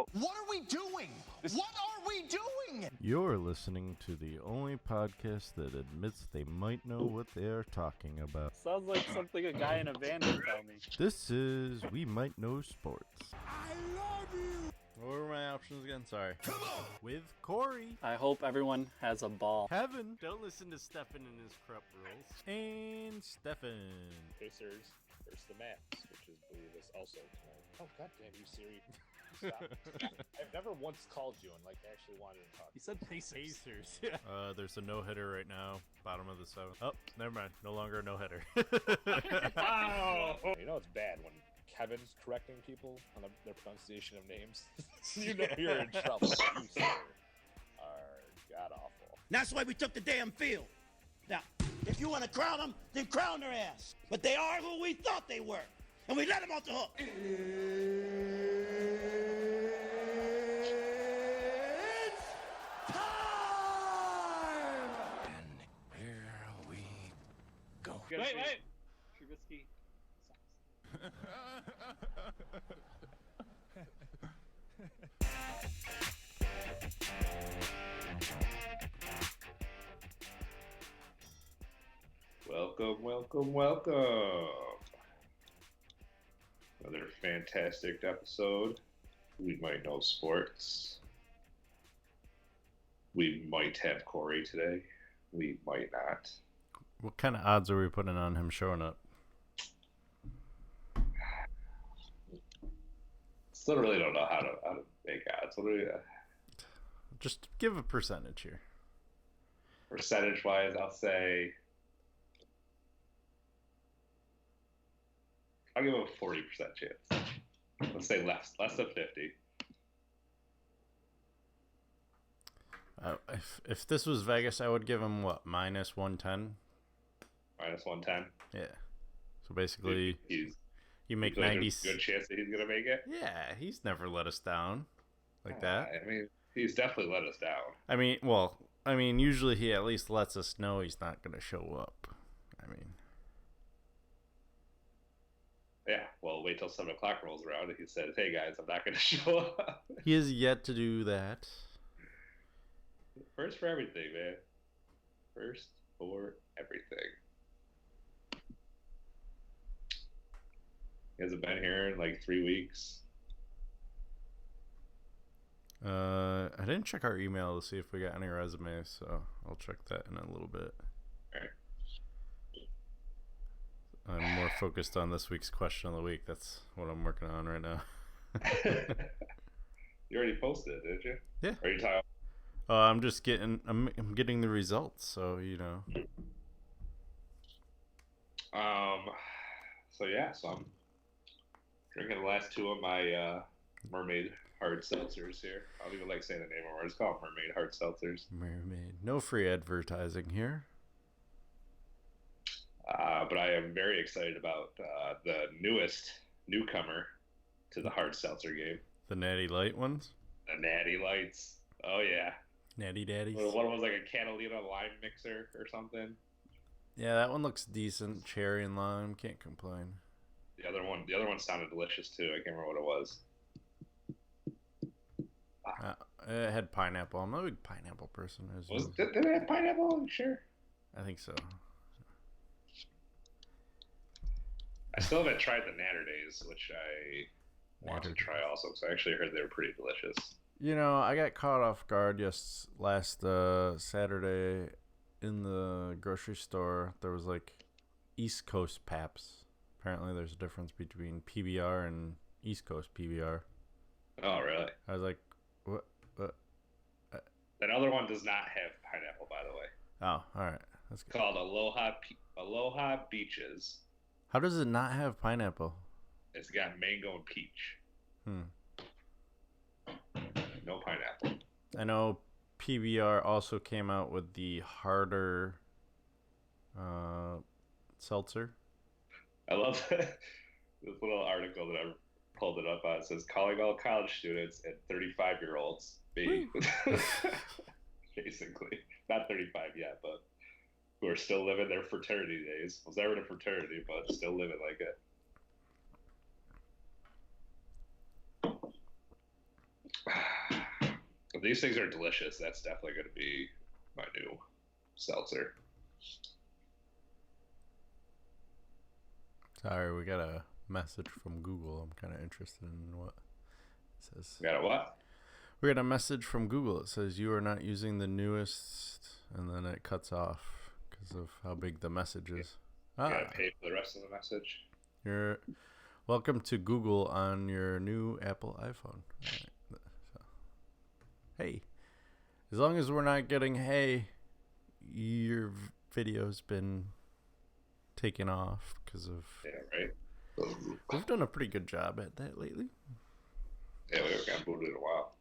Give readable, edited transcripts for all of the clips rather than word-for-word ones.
out. What are we doing? What are we doing? You're listening to the only podcast that admits they might know what they're talking about. Sounds like something a guy in a van would tell me. This is We Might Know Sports. I love you. What were my options again? Sorry. Come on. With Corey. I hope everyone has a ball. Kevin. Don't listen to Stefan and his crap rules. And Stefan. Pacers versus the Mavs, which is, I believe, is also tonight. Oh, goddamn you, Siri. Stop. I've never once called you and actually wanted to talk. He said Pacers. There's a no-hitter right now. Bottom of the seventh. Oh, never mind. No longer a no-hitter. Wow! You know it's bad when Kevin's correcting people on their pronunciation of names. You know you're in trouble. You, sir, are god-awful. That's why we took the damn field. Now, if you want to crown them, then crown their ass. But they are who we thought they were. And we let them off the hook. It's time! And here we go. Wait. Trubisky sucks. Welcome. Another fantastic episode. We might know sports. We might have Corey today. We might not. What kind of odds are we putting on him showing up? Still really don't know how to make odds. What do we, Just give a percentage here. percentage-wise, I'll give him a 40% chance. Let's say less than 50. If this was Vegas, I would give him what, minus 110? Minus 110. Yeah. So basically, You make think 90. there's a good chance that he's gonna make it. Yeah, he's never let us down like that. I mean, he's definitely let us down. I mean, usually he at least lets us know he's not going to show up. Yeah, well, wait till 7 o'clock rolls around and he says, "Hey guys, I'm not going to show up." He has yet to do that. First for everything, man. First for everything. He hasn't been here in 3 weeks. I didn't check our email to see if we got any resumes, so I'll check that in a little bit. All right. I'm more focused on this week's question of the week. That's what I'm working on right now. You already posted it, didn't you? Yeah. Are you talking? I'm just I'm getting the results, so So I'm drinking the last two of my Mermaid hard seltzers here. I don't even like saying the name of it. I just call them Mermaid hard seltzers. Mermaid. No free advertising here. But I am very excited about the newcomer to the hard seltzer game. The Natty Light ones? The Natty Lights. Oh, yeah. Natty Daddies? One was like a Catalina lime mixer or something. Yeah, that one looks decent. Cherry and lime. Can't complain. The other one sounded delicious, too. I can't remember what it was. It had pineapple. I'm not a big pineapple person. Did it have pineapple? Sure. I think so. I still haven't tried the Natter Days, which I want to try also, because I actually heard they were pretty delicious. I got caught off guard last Saturday in the grocery store. There was East Coast Paps. Apparently there's a difference between PBR and East Coast PBR. Oh, really? I was like, what? That other one does not have pineapple, by the way. Oh, all right. That's good. It's called Aloha Beaches. How does it not have pineapple? It's got mango and peach. No pineapple. I know PBR also came out with the harder seltzer. I love this little article that I pulled it up on. It says, calling all college students and 35-year-olds. Basically. Not 35 yet, but who are still living their fraternity days. Was never in a fraternity, but still living like it. If these things are delicious, that's definitely going to be my new seltzer. Sorry, we got a message from Google. I'm kind of interested in what it says. You got a what? We got a message from Google. It says you are not using the newest, and then it cuts off because of how big the message is. You got to pay for the rest of the message. You're welcome to Google on your new Apple iPhone. All right. So, hey, as long as we're not getting hey, your video's been taken off because of. Yeah, right. We've done a pretty good job at that lately. Yeah, we haven't got booted in a while.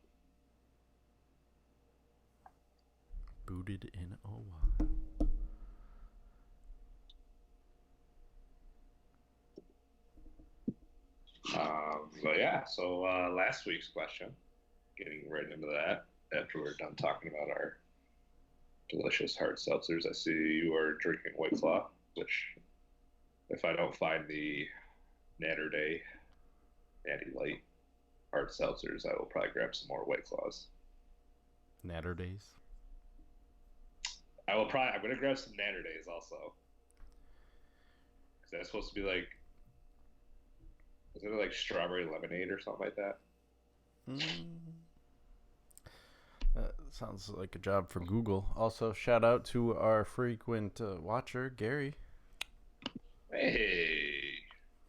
Booted in a while. But yeah, so last week's question, getting right into that after we're done talking about our delicious hard seltzers. I see you are drinking White Claw, which if I don't find the Natter Day Natty Light hard seltzers, I will probably grab some more White Claws. Natter Days. I'm going to grab some Natter Days also. Because that's supposed to be like, is it like strawberry lemonade or something like that? That sounds like a job for Google. Also, shout out to our frequent watcher, Gary. Hey!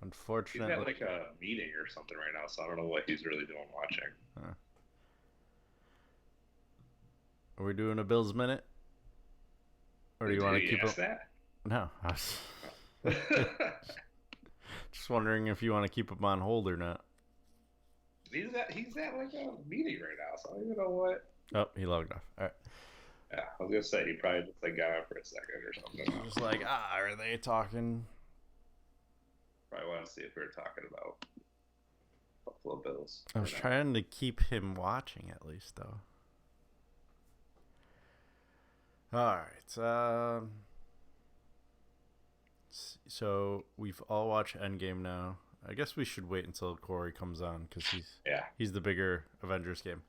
He's Unfortunately, at like a meeting or something right now, so I don't know what he's really doing watching. Are we doing a Bills minute? Or do you want to keep ask him? that? No. I was just wondering if you want to keep him on hold or not. He's at like a meeting right now, so I don't even know what. Oh, he logged off. All right. Yeah, I was gonna say he probably just like got out for a second or something. Just like, are they talking? Probably want to see if we were talking about Buffalo Bills. I was trying to keep him watching at least, though. All right. So we've all watched Endgame now. I guess we should wait until Corey comes on because he's the bigger Avengers game.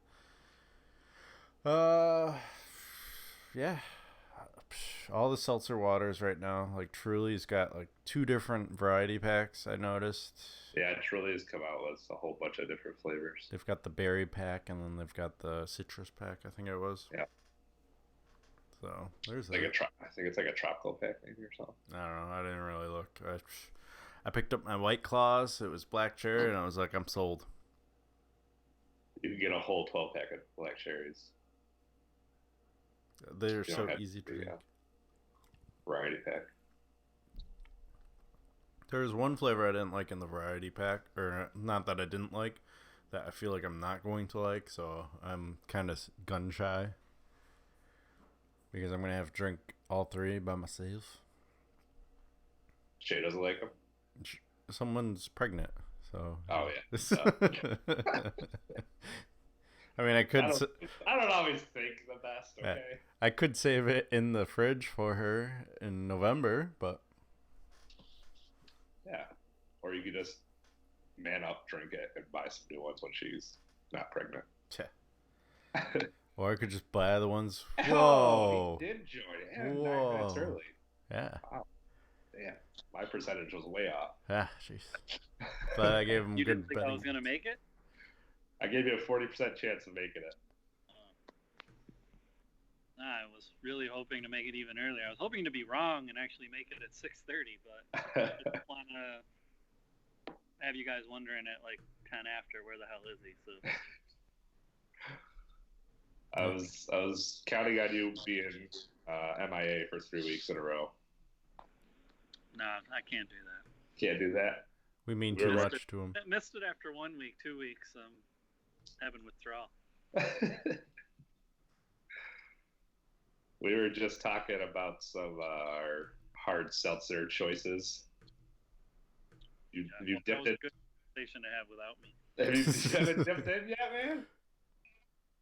Yeah. All the seltzer waters right now. Like Truly's got like 2 different variety packs. I noticed. Yeah, Truly's come out with a whole bunch of different flavors. They've got the berry pack and then they've got the citrus pack. I think it was. Yeah. So there's like that. I think it's like a tropical pack maybe or something. I don't know. I didn't really look. I picked up my White Claws. It was black cherry, and I was like, I'm sold. You can get a whole 12-pack of black cherries. They're so easy to drink. Variety pack. There was one flavor I didn't like in the variety pack, or not that I didn't like, that I feel like I'm not going to like, so I'm kind of gun shy. Because I'm going to have to drink all 3 by myself. Shay doesn't like them? Someone's pregnant, so... Oh, yeah. I mean, I could... I don't always think the best, okay? I could save it in the fridge for her in November, but... Yeah. Or you could just man up, drink it, and buy some new ones when she's not pregnant. Yeah. Or I could just buy the ones. Whoa! Whoa! He did join it. Yeah, Whoa! 9 minutes early. Yeah. Wow. Damn, my percentage was way off. Ah, jeez. But I gave him You good didn't think I was betting. gonna make it? I gave you a 40% chance of making it. I was really hoping to make it even earlier. I was hoping to be wrong and actually make it at 6:30, but I didn't want to have you guys wondering at like 10 after where the hell is he? So. I was counting on you being MIA for 3 weeks in a row. No, I can't do that. Can't do that. We mean too much to him. I missed it after 1 week, 2 weeks. Having withdrawal. We were just talking about some our hard seltzer choices. You dipped that was it. a good conversation to have without me. You haven't dipped in yet, man?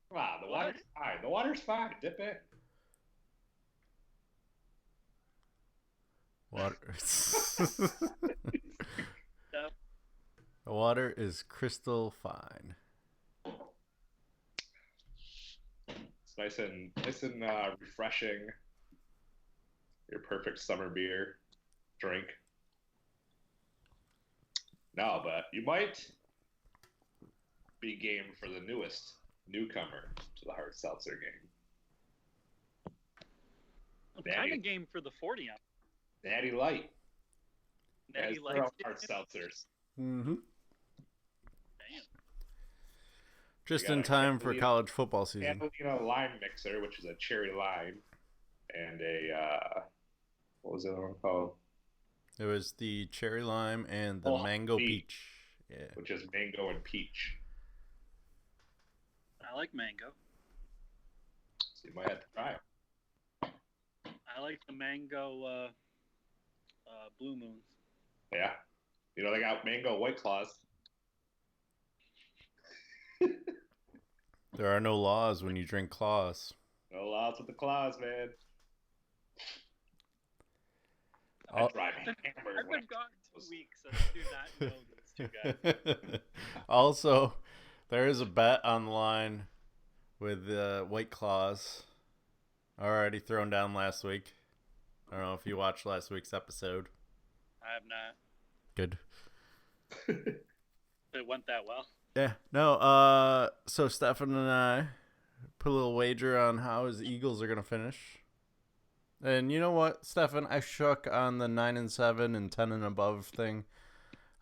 Come on, the water's fine. The water's fine. Dip in. Water. The water is crystal fine. It's nice and refreshing. Your perfect summer beer drink. No, but you might be game for the newcomer to the hard seltzer game. I'm kind of game for the 40 ounce. Natty Light. Natty Guys, Light. they're all hard seltzers. Mm-hmm. Damn. Just We in got a time for Catalina- college football season. Catalina lime mixer, which is a cherry lime, and a what was the other one called? It was the cherry lime and the Oh, mango peach. peach. Yeah. Which is mango and peach. I like mango. So you might have to try it. I like the mango Blue Moons. Yeah. You know, they got mango White Claws. There are no laws when you drink claws. No laws with the claws, man. I'll- I drive hammered I've when been gone those- 2 weeks and I do not know these two guys. Also, there is a bet on the line with White Claws already thrown down last week. I don't know if you watched last week's episode. I have not. Good. It went that well. Yeah. No, so Stefan and I put a little wager on how his Eagles are going to finish. And you know what, Stefan? I shook on the 9-7 and 10 and above thing.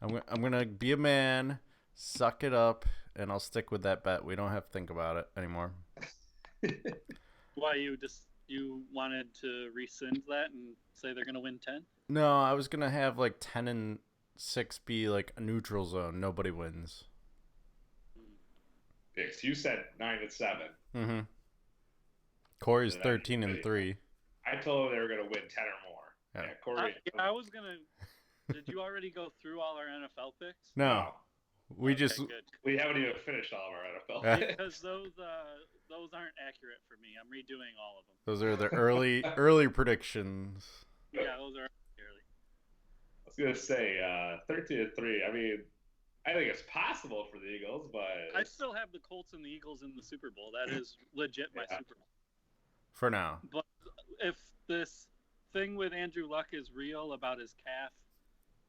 I'm going to be a man, suck it up, and I'll stick with that bet. We don't have to think about it anymore. Why you wanted to rescind that and say they're gonna win 10? No, I was going to have like 10 and 6 be like a neutral zone. Nobody wins. Dix, you said 9-7. Mm-hmm. Corey's Yeah, 13 and 3. I told them they were going to win 10 or more. Yeah. Yeah, Corey. I was gonna. Did you already go through all our NFL picks? No, we Okay, just good. We haven't even finished all of our NFL. Because those aren't accurate for me. I'm redoing all of them. those are the early predictions. Yeah, those are early. I was going to say 13-3. I mean, I think it's possible for the Eagles, but I still have the Colts and the Eagles in the Super Bowl. That is legit my Yeah. Super Bowl. For now. But if this thing with Andrew Luck is real about his calf,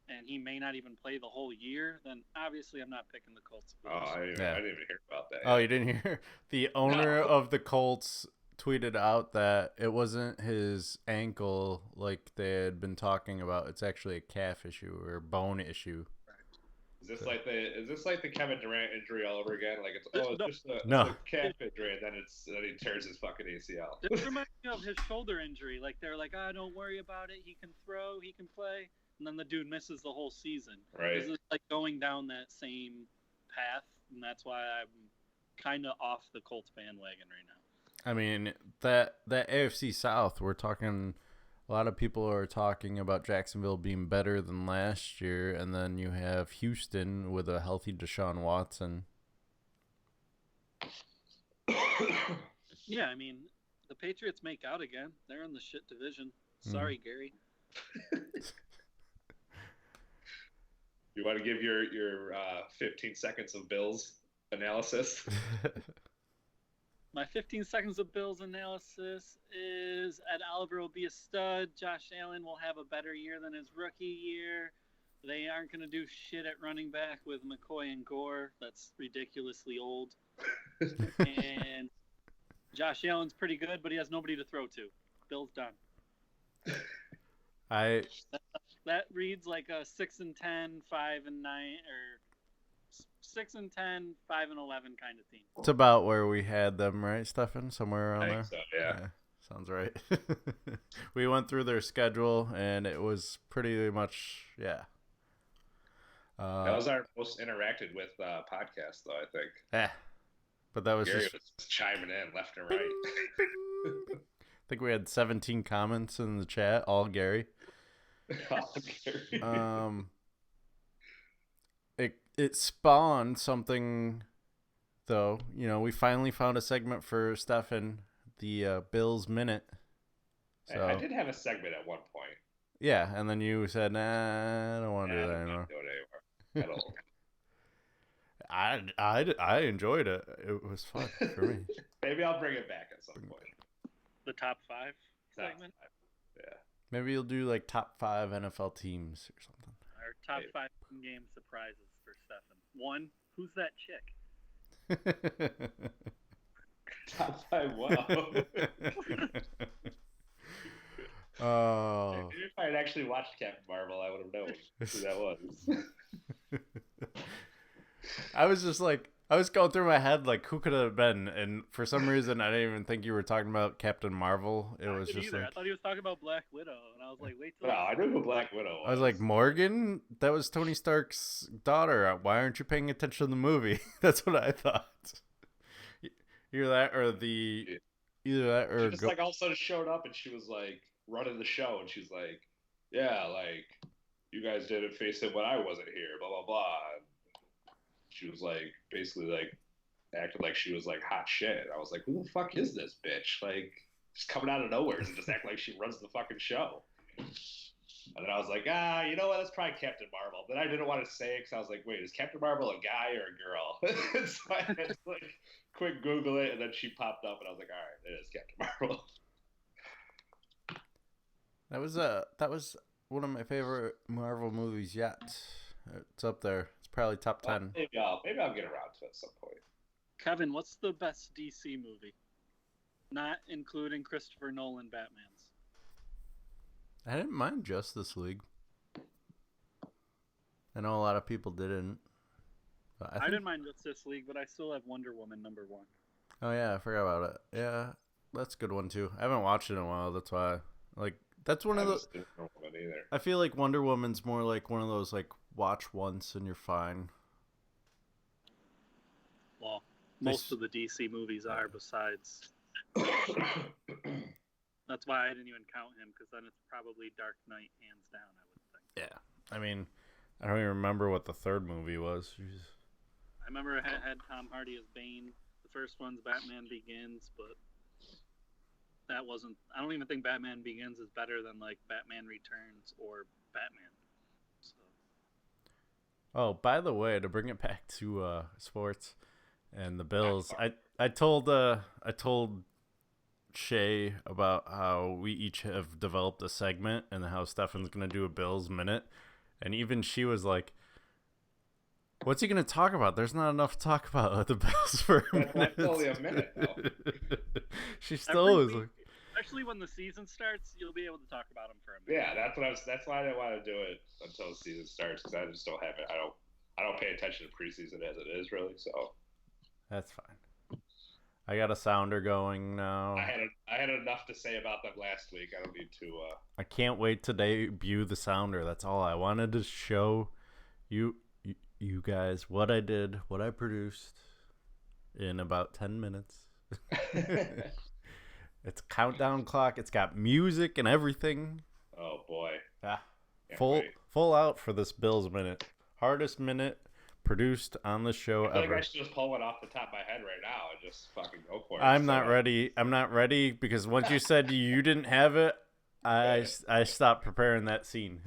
and he may not even play the whole year, then obviously I'm not picking the Colts. I didn't even hear about that. Oh, you didn't hear? The owner No. of the Colts tweeted out that it wasn't his ankle like they had been talking about. It's actually a calf issue or bone issue. Is this like the Kevin Durant injury all over again? Like it's just a, No. it's a calf injury, and then he tears his fucking ACL. This reminds me of his shoulder injury. Like they're like, don't worry about it. He can throw, he can play, and then the dude misses the whole season. Right. This is like going down that same path, and that's why I'm kind of off the Colts bandwagon right now. I mean, that AFC South, we're talking, a lot of people are talking about Jacksonville being better than last year, and then you have Houston with a healthy Deshaun Watson. Yeah, I mean, the Patriots make out again. They're in the shit division. Sorry, Gary. You want to give your 15 seconds of Bills analysis? My 15 seconds of Bills analysis is Ed Oliver will be a stud. Josh Allen will have a better year than his rookie year. They aren't going to do shit at running back with McCoy and Gore. That's ridiculously old. And Josh Allen's pretty good, but he has nobody to throw to. Bills done. That reads like a 6-10, 5-9, or 6-10, 5-11 kind of team. It's about where we had them, right, Stefan? Somewhere around I there? think so, yeah. Sounds right. We went through their schedule, and it was pretty much, yeah. That was our most interacted with podcast, though, I think. But that was Gary just... was chiming in left and right. I think we had 17 comments in the chat, all Gary. It spawned something, though. You know, we finally found a segment for Stefan, the Bills Minute. So, I did have a segment at one point. yeah, and then you said, nah, I don't want to do that I'm anymore. not doing it anymore at all. I enjoyed it. It was fun for me. Maybe I'll bring it back at some point. The top 5 Top segment? five. Yeah. Maybe you'll do like top 5 NFL teams or something. Our top Maybe. 5 game surprises for Stefan. 1, who's that chick? Top 5. Wow. Oh. Maybe if I had actually watched Captain Marvel, I would have known who that was. I was just like, I was going through my head like, who could it have been? And for some reason, I didn't even think you were talking about Captain Marvel. It was just either. like, I thought he was talking about Black Widow, and I was like, wait till. No, I knew who Black Widow was. I was like, Morgan? That was Tony Stark's daughter. Why aren't you paying attention to the movie? That's what I thought. Either that or she just go- like all of a sudden showed up and she was like running the show and she's like, yeah, like you guys didn't face it when I wasn't here, blah blah blah. And she was like basically like acted like she was like hot shit. And I was like, who the fuck is this bitch? Like just coming out of nowhere and just act like she runs the fucking show. And then I was like, you know what? That's probably Captain Marvel. Then I didn't want to say it because I was like, wait, is Captain Marvel a guy or a girl? So I had to like quick Google it, and then she popped up, and I was like, all right, it is Captain Marvel. that was one of my favorite Marvel movies yet. It's up there. It's probably top 10. Maybe I'll get around to it at some point. Kevin, what's the best DC movie? Not including Christopher Nolan Batman's. I didn't mind Justice League. I know a lot of people didn't. But I didn't mind Justice League, but I still have Wonder Woman #1. Oh yeah, I forgot about it. Yeah, that's a good one too. I haven't watched it in a while. That's why. Like, that's one of those. I just didn't know it either. I feel like Wonder Woman's more like one of those like watch once and you're fine. Well, most of the DC movies are, besides. That's why I didn't even count him, because then it's probably Dark Knight, hands down, I would think. Yeah, I mean, I don't even remember what the third movie was. Jeez. I remember it had Tom Hardy as Bane. The first one's Batman Begins, but that wasn't. I don't even think Batman Begins is better than like Batman Returns or Batman. So. Oh, by the way, to bring it back to sports and the Bills, I told Shay about how we each have developed a segment and how Stefan's gonna do a Bills minute, and even she was like, "What's he gonna talk about? There's not enough to talk about at the Bills for a minute." That's only a minute, though. She still Every is week, like, especially when the season starts, you'll be able to talk about him for a minute. Yeah, that's why I didn't want to do it until the season starts, because I just don't have it. I don't pay attention to preseason as it is, really. So that's fine. I got a sounder going now. I had enough to say about them last week. I don't need to. I can't wait to debut the sounder. That's all I wanted to show you guys what I did, what I produced in about 10 minutes. It's a countdown clock. It's got music and everything. Oh boy. Ah, Can't full out for this Bills minute. Hardest minute produced on the show I feel ever. like I should just pull one off the top of my head right now and just fucking go for it. I'm not ready. I'm not ready because once you said you didn't have it, I stopped preparing that scene.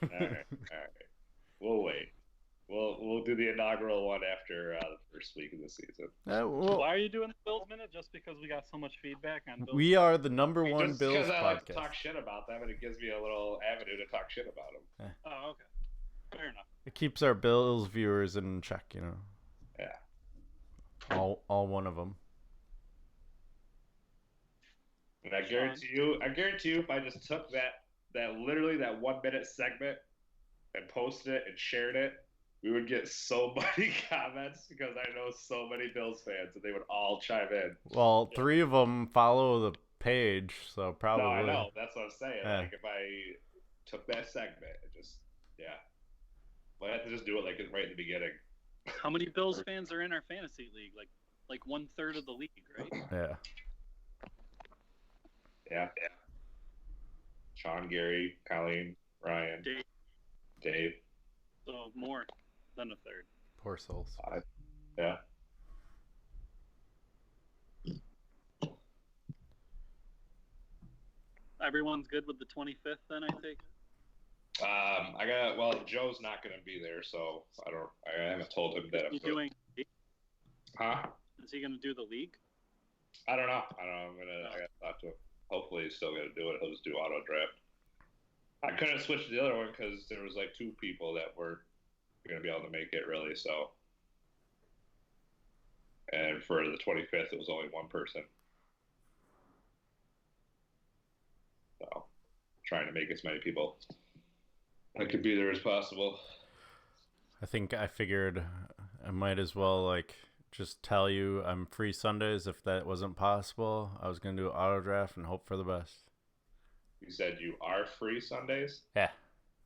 All right. We'll wait. We'll do the inaugural one after the first week of the season. Well, Why are you doing the Bills minute? Just because we got so much feedback on Bills? we are the number one Just Bills because I like to podcast. talk shit about them, and it gives me a little avenue to talk shit about them. Oh, okay. Fair enough. It keeps our Bills viewers in check, you know. Yeah. All one of them. And I guarantee you, if I just took that literally that 1 minute segment and posted it and shared it, we would get so many comments because I know so many Bills fans and they would all chime in. Well, 3 of them follow the page, so probably. No, I know. That's what I'm saying. Yeah. Like if I took that segment and just might have to just do it like right in the beginning. How many Bills fans are in our fantasy league? Like 1/3 of the league, right? Yeah. Yeah. Sean, Gary, Colleen, Ryan, Dave. So more than 1/3. Poor souls. Yeah. Everyone's good with the 25th, then I take. Joe's not gonna be there, so I haven't told him that I'm You doing? Huh? Is he gonna do the league? I don't know. I gotta talk to him. Hopefully he's still gonna do it. He'll just do auto draft. I couldn't switch to the other one because there was like 2 people that were gonna be able to make it really, so. And for the 25th, it was only 1 person. So, trying to make as many people that could be there as possible. I think I figured I might as well like just tell you I'm free Sundays if that wasn't possible. I was gonna do auto draft and hope for the best. You said you are free Sundays? Yeah,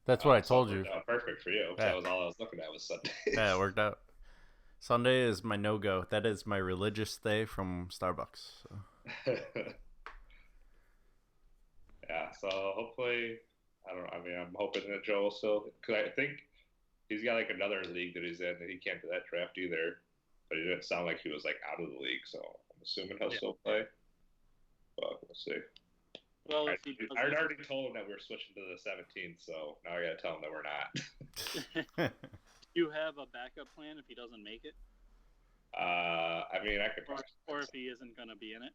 that's what I told so you. Perfect for you. Yeah. That was all I was looking at was Sundays. Yeah, it worked out. Sunday is my no-go. That is my religious day from Starbucks. So. Yeah, so hopefully, I'm hoping that Joe will still, because I think he's got like another league that he's in that he can't do that draft either. But it didn't sound like he was like out of the league, so I'm assuming he'll still play. But we'll see. Well, I if he doesn't- already told him that we're switching to the 17th, so now I gotta tell him that we're not. you have a backup plan if he doesn't make it, I could or if he isn't gonna be in it.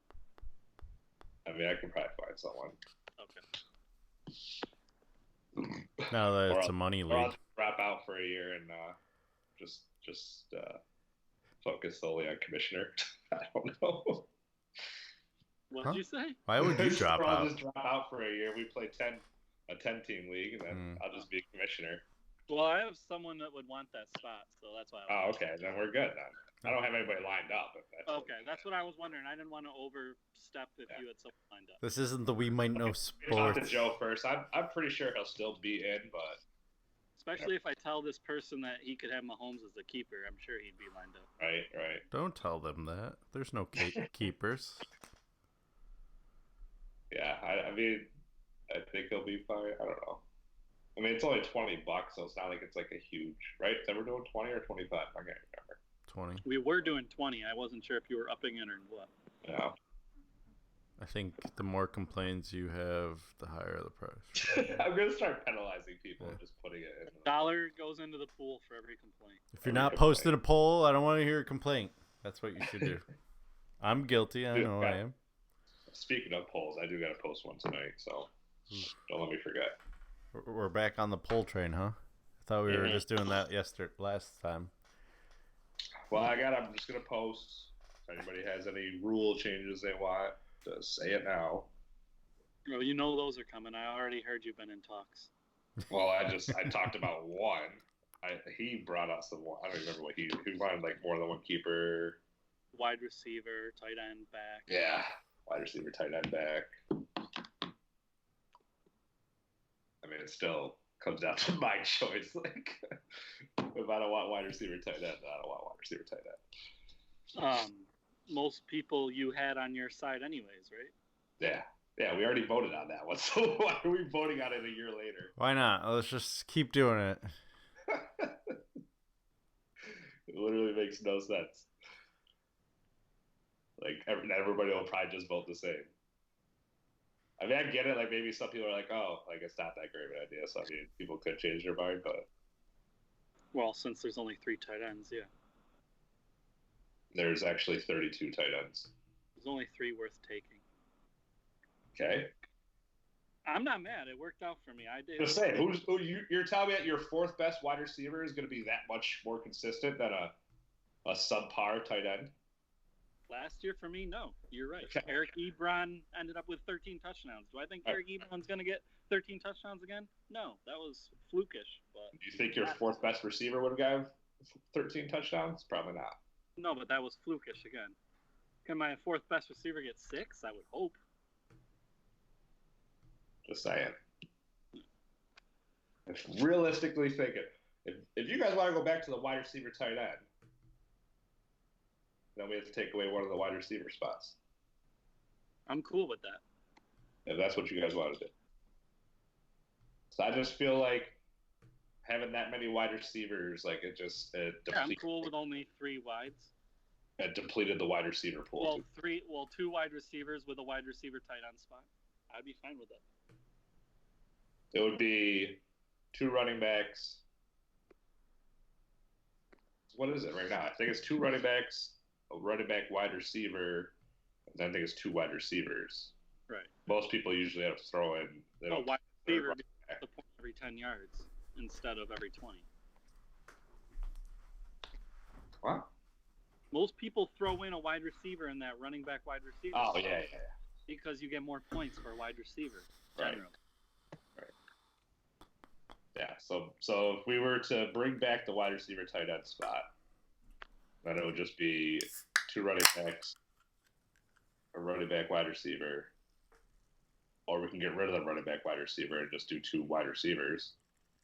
I could probably find someone. Okay. Now that Or it's I'll- a money Or I'll league. just drop out for a year and just focus solely on commissioner. I don't know. What Huh? did you say? Why would you drop Or I'll out? just drop out for a year. We play a 10-team league, and then I'll just be commissioner. Well, I have someone that would want that spot, so that's why. Oh, okay. Then we're good then. I don't have anybody lined up. If that's Okay, that's what I was wondering. I didn't want to overstep if you had someone lined up. This isn't the We Might Know Talk Sports. to Joe first. I'm pretty sure he'll still be in, but Especially if I tell this person that he could have Mahomes as a keeper, I'm sure he'd be lined up. right. Don't tell them that. There's no keepers. Yeah, I think he'll be fine. I don't know. It's only $20, so it's not like it's like a huge, right? So we're doing 20 or 25. I can't remember. 20. We were doing 20. I wasn't sure if you were upping it or what. Yeah. I think the more complaints you have, the higher the price. I'm gonna start penalizing people and just putting it in. Dollar goes into the pool for every complaint. If you're not posting a poll, I don't want to hear a complaint. That's what you should do. I'm guilty. I know I am. Speaking of polls, I do gotta post one tonight, so don't let me forget. We're back on the poll train, huh? I thought we were just doing that last time. Well, I'm just gonna post. If anybody has any rule changes they want, just say it now. Well, you know those are coming. I already heard you've been in talks. Well, I talked about one. He brought up some more. I don't remember what he wanted, like more than one keeper. Wide receiver, tight end, back. Yeah, wide receiver, tight end, back. It still comes down to my choice. Like, if I don't want wide receiver, tight end, I don't want wide receiver, tight end. Most people you had on your side, anyways, right? Yeah, we already voted on that one. So why are we voting on it a year later? Why not? Let's just keep doing it. It literally makes no sense. Like, everybody will probably just vote the same. I get it. Like, maybe some people are like, "Oh, like it's not that great of an idea." So people could change their mind, but Well, since there's only 3 tight ends, yeah. there's actually 32 tight ends. There's only 3 worth taking. Okay. I'm not mad. It worked out for me. I did. Just say, you're telling me that your 4th best wide receiver is going to be that much more consistent than a subpar tight end? Last year for me, no. You're right. Okay. Eric Ebron ended up with 13 touchdowns. Do I think Eric Ebron's going to get 13 touchdowns again? No, that was flukish. But Do you think your 4th best receiver would have got 13 touchdowns? Probably not. no, but that was flukish again. Can my 4th best receiver get 6? I would hope. Just saying. If realistically thinking, if you guys want to go back to the wide receiver tight end, then we have to take away one of the wide receiver spots. I'm cool with that. If that's what you guys want to do. So I just feel like having that many wide receivers, like it just I'm cool with only 3 wides. it depleted the wide receiver pool. Well, 2 wide receivers with a wide receiver tight end spot. I'd be fine with that. It would be 2 running backs. What is it right now? I think it's 2 running backs, a running back, wide receiver, and then I think it's 2 wide receivers. Right. Most people usually have to throw in. They don't wide consider receiver running back. the point every 10 yards instead of every 20. What? Most people throw in a wide receiver in that running back wide receiver. Oh yeah. Because you get more points for a wide receiver. Right. Generally. Yeah, so if we were to bring back the wide receiver tight end spot, then it would just be 2 running backs, a running back wide receiver, or we can get rid of the running back wide receiver and just do 2 wide receivers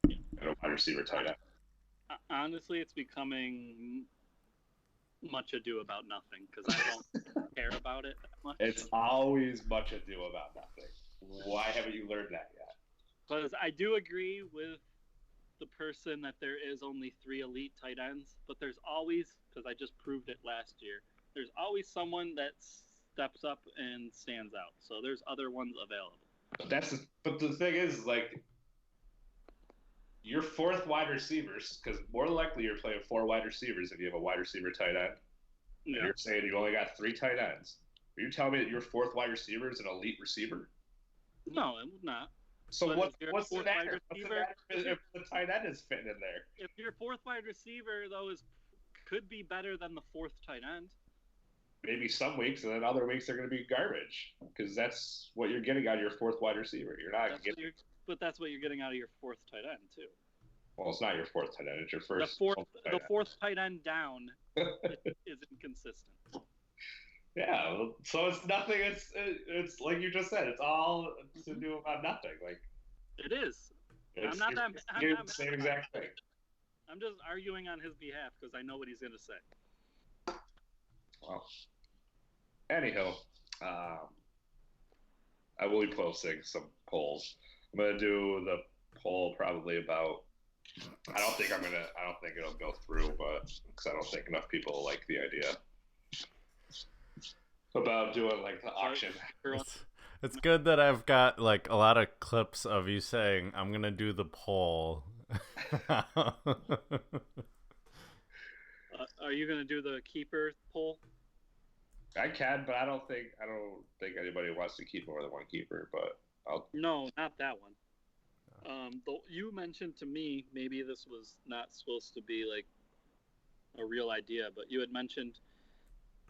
and a wide receiver tight end. Honestly, it's becoming much ado about nothing because I don't care about it that much. It's always much ado about nothing. Why haven't you learned that yet? Because I do agree with the person that there is only 3 elite tight ends, but there's always, because I just proved it last year, there's always someone that steps up and stands out. So there's other ones available. But the thing is, like, your 4th wide receivers, because more than likely you're playing 4 wide receivers if you have a wide receiver tight end. Yeah. And you're saying you only got 3 tight ends. Are you telling me that your 4th wide receiver is an elite receiver? No, it would not. So But what's if your the fourth matter? wide What's the receiver- matter if the tight end is fitting in there? If your 4th wide receiver, though, could be better than the 4th tight end. Maybe some weeks, and then other weeks they're going to be garbage because that's what you're getting out of your 4th wide receiver. You're not getting. But that's what you're getting out of your 4th tight end too. Well, it's not your 4th tight end. It's your first. The fourth tight end down is inconsistent. Yeah, so it's nothing. It's like you just said. It's all to do about nothing. Like it is. it's, I'm not you're that. the same exact thing. I'm just arguing on his behalf because I know what he's going to say. Well, anyhow, I will be posting some polls. I'm gonna do the poll probably about. I don't think it'll go through, but because I don't think enough people like the idea about doing like the auction. It's good that I've got like a lot of clips of you saying I'm gonna do the poll. Are you going to do the keeper poll? I can, but I don't think anybody wants to keep more than 1 keeper. But I'll. No, not that one. You mentioned to me, maybe this was not supposed to be like a real idea, but you had mentioned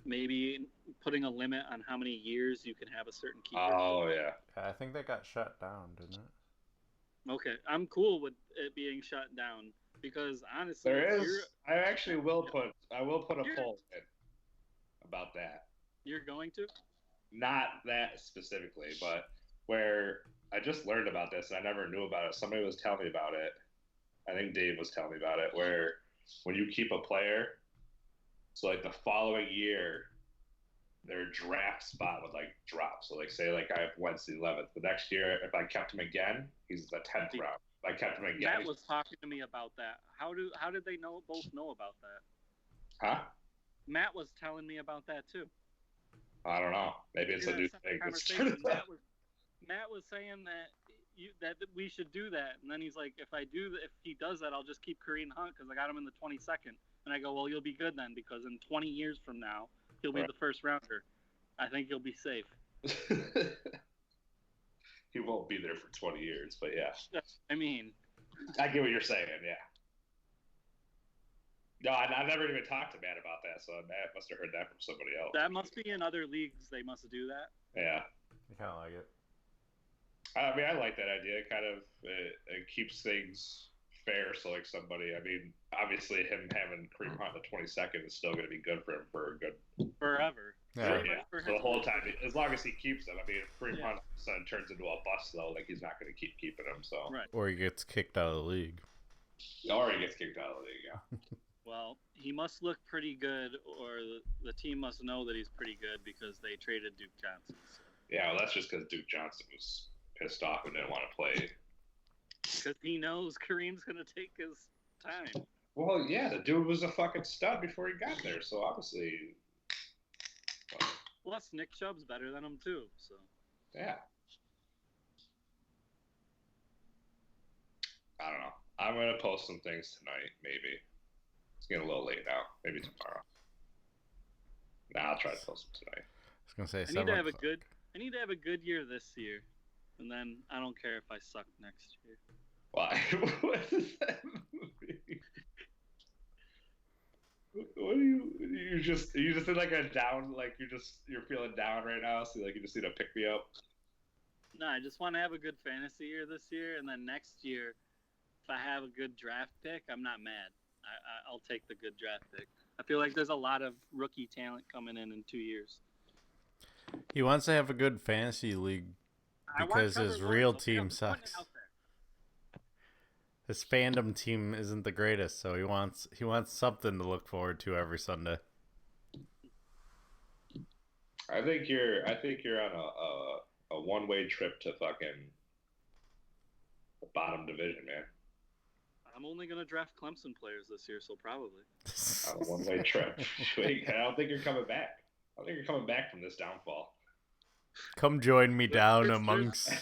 maybe putting a limit on how many years you can have a certain keeper. Oh yeah. I think that got shut down, didn't it? Okay, I'm cool with it being shut down because honestly, There is. I actually will put. I will put a poll in about that. You're going to? Not that specifically, but where I just learned about this and I never knew about it. Somebody was telling me about it. I think Dave was telling me about it. Where when you keep a player, so like the following year, their draft spot would like drop. So like say like I have Wentz the 11th. The next year, if I kept him again, he's the 10th round. If I kept him again. Matt was talking to me about that. How did they both know about that? Huh? Matt was telling me about that too. I don't know. Maybe it's a new thing. Matt was saying that we should do that, and then he's like, if he does that, I'll just keep Kareem Hunt because I got him in the 22nd. And I go, well, you'll be good then because in 20 years from now, he'll be the first rounder. I think you'll be safe. He won't be there for 20 years, but yeah. I mean, I get what you're saying. Yeah. No, I never even talked to Matt about that, so Matt must have heard that from somebody else. That must be in other leagues. They must do that. Yeah. I kind of like it. I mean, I like that idea. It kind of it keeps things fair. So, like somebody, I mean, obviously him having Kareem Hunt the 22nd is still going to be good for him for a good forever. Yeah. For the whole time, as long as he keeps him. I mean, if Kareem Hunt turns into a bust, though, like he's not going to keep keeping him. So, right. Or he gets kicked out of the league. Or he gets kicked out of the league. Yeah. Well, he must look pretty good, or the team must know that he's pretty good because they traded Duke Johnson. So. Yeah, well, that's just because Duke Johnson was pissed off and didn't want to play. Because he knows Kareem's going to take his time. Well, yeah, the dude was a fucking stud before he got there, so obviously. Plus, Nick Chubb's better than him, too. So. Yeah. I don't know. I'm gonna post some things tonight. Maybe it's getting a little late now. Maybe tomorrow. Nah, I'll try to post them tonight. I was gonna say I need 7 to have a o'clock. good. I need to have a good year this year, and then I don't care if I suck next year. Why? What does that mean? What do you just in like a down, like you're feeling down right now, so like you just need to pick me up. No, I just want to have a good fantasy year this year, and then next year, if I have a good draft pick, I'm not mad. I'll take the good draft pick. I feel like there's a lot of rookie talent coming in 2 years. He wants to have a good fantasy league I want because Trevor his Lawrence, real okay? team I'm putting it sucks. out there. His fandom team isn't the greatest, so he wants something to look forward to every Sunday. I think you're on a one-way trip to fucking the bottom division, man. I'm only gonna draft Clemson players this year, so probably. On a one-way trip. Wait, I don't think you're coming back. I don't think you're coming back from this downfall. Come join me down There's amongst. no I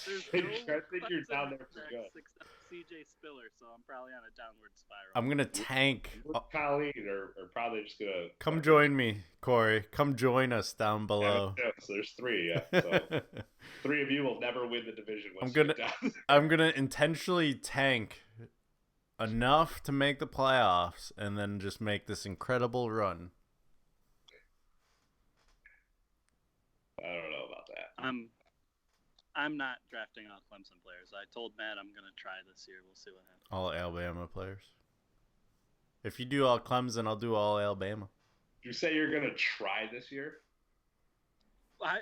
think you're down there for good. except CJ Spiller, so I'm probably on a downward spiral. I'm gonna tank. Colleen are probably just gonna Come join me, Corey. Come join us down below. Yeah, so there's 3. Yeah, so 3 of you will never win the division. I'm Once you gonna- get down. I'm gonna intentionally tank enough to make the playoffs, and then just make this incredible run. I don't know about that. I'm not drafting all Clemson players. I told Matt I'm gonna try this year. We'll see what happens. All Alabama players. If you do all Clemson, I'll do all Alabama. You say you're gonna try this year? I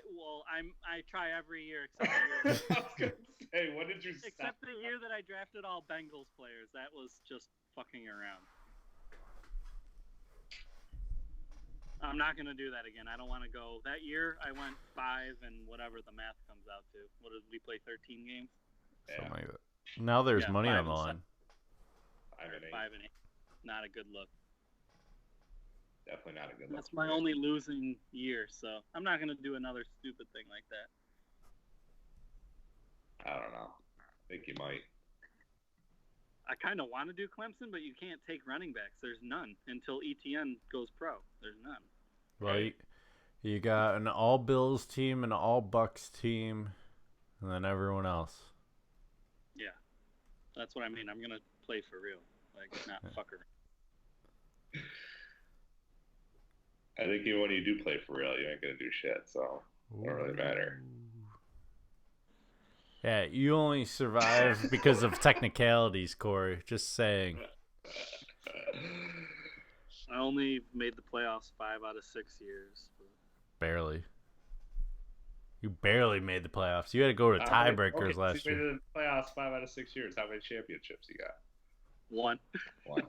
try every year except the I year, was gonna say, when did you stop? except the year that I drafted all Bengals players. That was just fucking around. I'm not gonna do that again. I don't want to go. That year I went 5 and whatever the math comes out to. What did we play? 13 games. Yeah, Something like that. Now there's Yeah, money 5 on the and line. 5 and 8. 5 and 8. Not a good look. Definitely not a good look. That's my only losing year, so I'm not gonna do another stupid thing like that. I don't know. I think you might. I kind of want to do Clemson, but you can't take running backs. There's none until ETN goes pro. There's none. Well, you got an all Bills team, an all Bucks team, and then everyone else. Yeah, that's what I mean. I'm gonna play for real, like not fucker. I think when you do play for real, you ain't gonna do shit. So it don't really matter. Yeah, you only survive because of technicalities, Corey. Just saying. I only made the playoffs 5 out of 6 years. But... Barely. You barely made the playoffs. You had to go to tiebreakers last so you year. made the playoffs 5 out of 6 years. How many championships you got? 1. 1.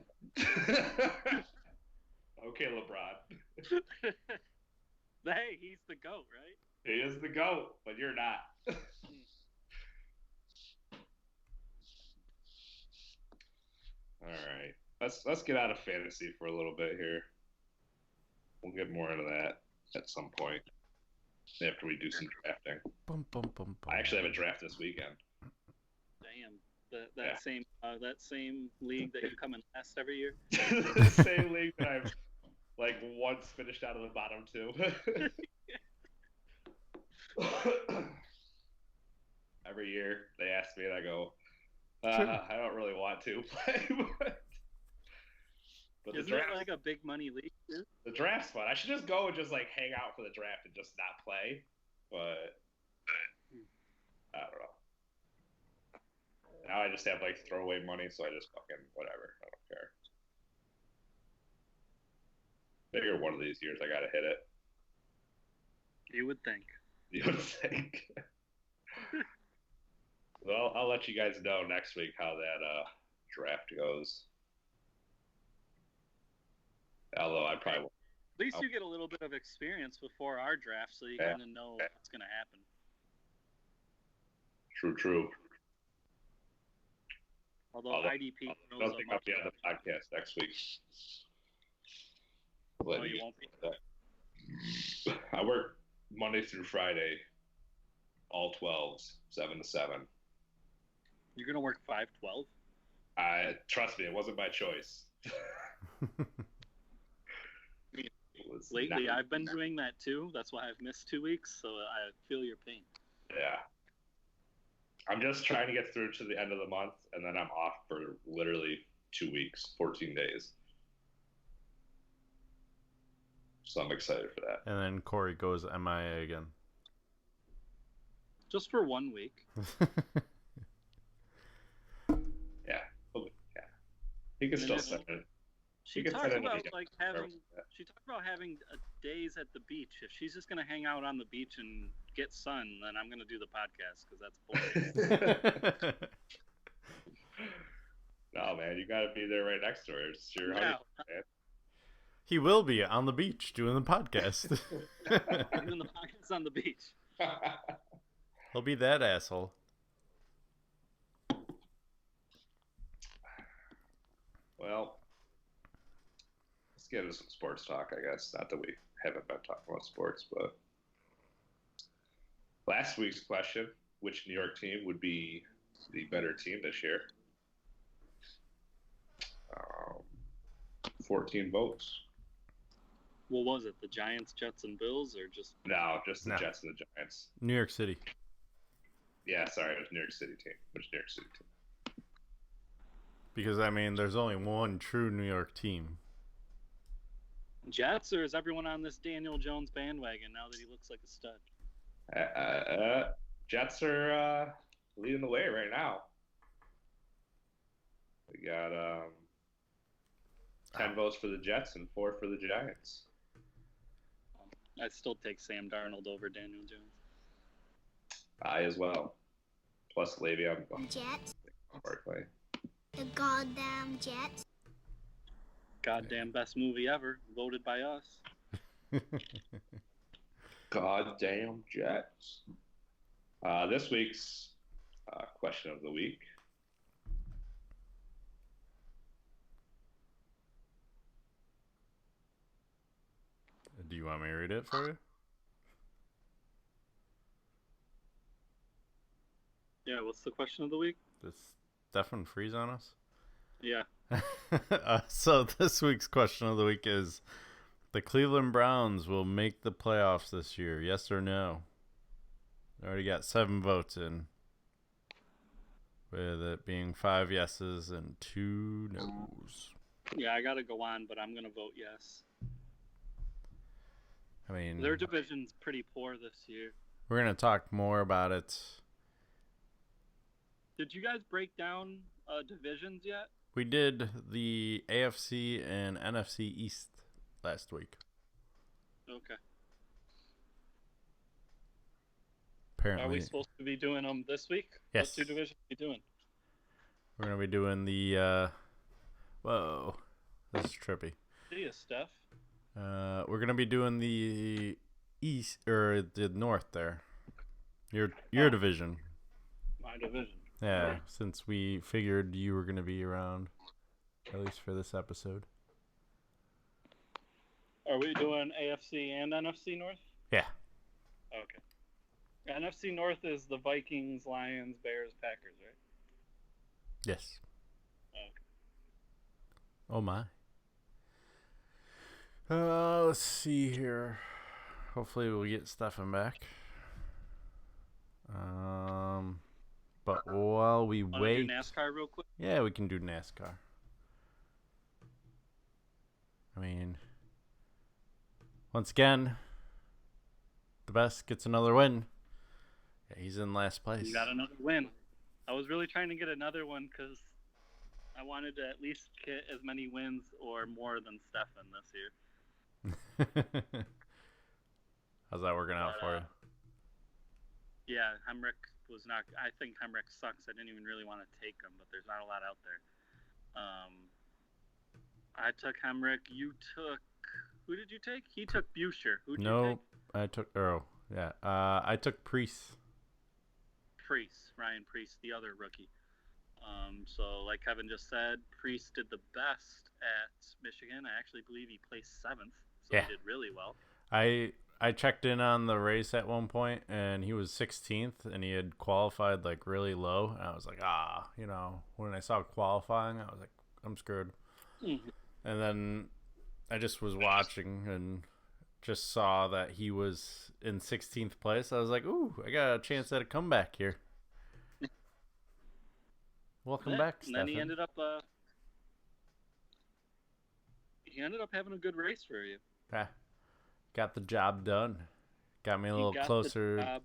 Okay, LeBron. Hey, he's the GOAT, right? He is the GOAT, but you're not. All right, let's get out of fantasy for a little bit here. We'll get more into that at some point after we do some drafting. Bum, bum, bum, bum. I actually have a draft this weekend. Damn. That Yeah. same league that you come in last every year. The same league that I've like once finished out of the bottom 2. Every year they ask me and I go, I don't really want to play, but the Isn't it draft, like a big money league? Too? the draft's fun. I should just go and just like hang out for the draft and just not play, but I don't know. Now I just have like throwaway money, so I just fucking whatever. I don't care. Figure one of these years I gotta hit it. You would think. You would think. Well, I'll let you guys know next week how that draft goes. Although I probably won't. At least you get a little bit of experience before our draft, so you Yeah. kind of know what's going to happen. True. Although IDP I knows don't a think I'll much be on the better. podcast next week. No, you won't be. I work Monday through Friday, all 12s, 7 to 7. You're going to work 5/12? Trust me, it wasn't my choice. It was Lately, not- I've been doing that too. That's why I've missed 2 weeks, so I feel your pain. Yeah. I'm just trying to get through to the end of the month, and then I'm off for literally 2 weeks, 14 days. So I'm excited for that. And then Corey goes MIA again. Just for 1 week. Yeah. He can still And send it. She You can talked send it about to- like having. She talked about having days at the beach. If she's just gonna hang out on the beach and get sun, then I'm gonna do the podcast because that's boring. No, man, you got to be there right next to her. It's your Yeah. honeymoon, He will be on the beach doing the podcast. Doing the podcast on the beach. man. He'll be that asshole. Well, let's get into some sports talk, I guess. Not that we haven't been talking about sports, but last week's question, which New York team would be the better team this year? 14 votes. What was it? The Giants, Jets, and Bills, or just? No, just the No. Jets and the Giants. New York City. Yeah, sorry, it was New York City team. Which New York City team? Because, I mean, there's only one true New York team. Jets, or is everyone on this Daniel Jones bandwagon now that he looks like a stud? Jets are leading the way right now. We got 10 votes for the Jets and 4 for the Giants. I'd still take Sam Darnold over Daniel Jones. I as well. Plus Le'Veon Jets. Barkley. The goddamn Jets. Goddamn best movie ever, voted by us. Goddamn Jets. This week's question of the week. Do you want me to read it for you? Yeah, what's the question of the week? Does Stefan freeze on us? Yeah. So this week's question of the week is: the Cleveland Browns will make the playoffs this year, yes or no? Already got 7 votes in, with it being 5 yeses and 2 nos. Yeah, I gotta go on, but I'm gonna vote yes. I mean, Their division's pretty poor this year. we're gonna talk more about it. Did you guys break down divisions yet? We did the AFC and NFC East last week. Okay. Apparently, Are we supposed to be doing them this week? Yes. What 2 divisions are we doing? we're gonna be doing the. Whoa, this is trippy. See ya, Steph. We're gonna be doing the East or the North there. Your division. My division. Yeah, since we figured you were gonna be around, at least for this episode. Are we doing AFC and NFC North? Yeah. Okay. NFC North is the Vikings, Lions, Bears, Packers, right? Yes. Okay. Oh my. Let's see here. Hopefully we'll get Stefan back. But while we Wanna wait, do NASCAR real quick? yeah, we can do NASCAR. I mean, once again, the best gets another win. Yeah, he's in last place. You got another win. I was really trying to get another one because I wanted to at least get as many wins or more than Stefan this year. How's that working out for you? Yeah, Hemrick was not. I think Hemrick sucks. I didn't even really want to take him, but there's not a lot out there. I took Hemrick. You took. Who did you take? He took Buescher. Who did you No, take? I took Earl. Yeah, I took Priest. Priest, Ryan Priest, the other rookie. So like Kevin just said, Priest did the best at Michigan. I actually believe he placed 7th, so Yeah. he did really well. I I checked in on the race at one point, and he was 16th, and he had qualified like really low. And I was like, when I saw qualifying, I was like, I'm screwed. Mm-hmm. And then I just was watching and just saw that he was in 16th place. I was like, ooh, I got a chance at a comeback here. Welcome back, And then Stefan. he ended up having a good race for you. Got the job done. Got me a little closer. The job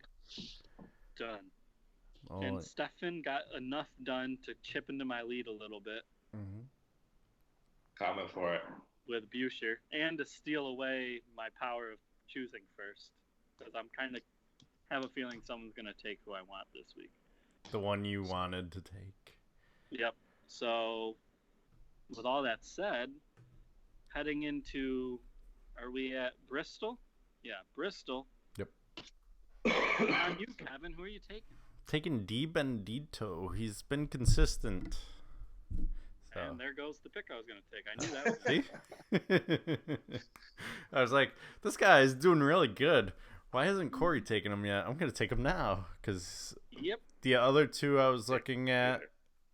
done. Oh, And Stefan got enough done to chip into my lead a little bit Comment for it. with Buescher and to steal away my power of choosing first. Because I'm kind of have a feeling someone's going to take who I want this week. the one you wanted to take. Yep. So, with all that said, heading into, are we at Bristol? Yeah, Bristol. Yep. On you, Kevin. Who are you taking? Taking Di Bendito. He's been consistent. So. And there goes the pick I was going to take. I knew that was See? I was like, this guy is doing really good. Why hasn't Corey taken him yet? I'm going to take him now. Because Yep. the other two I was looking at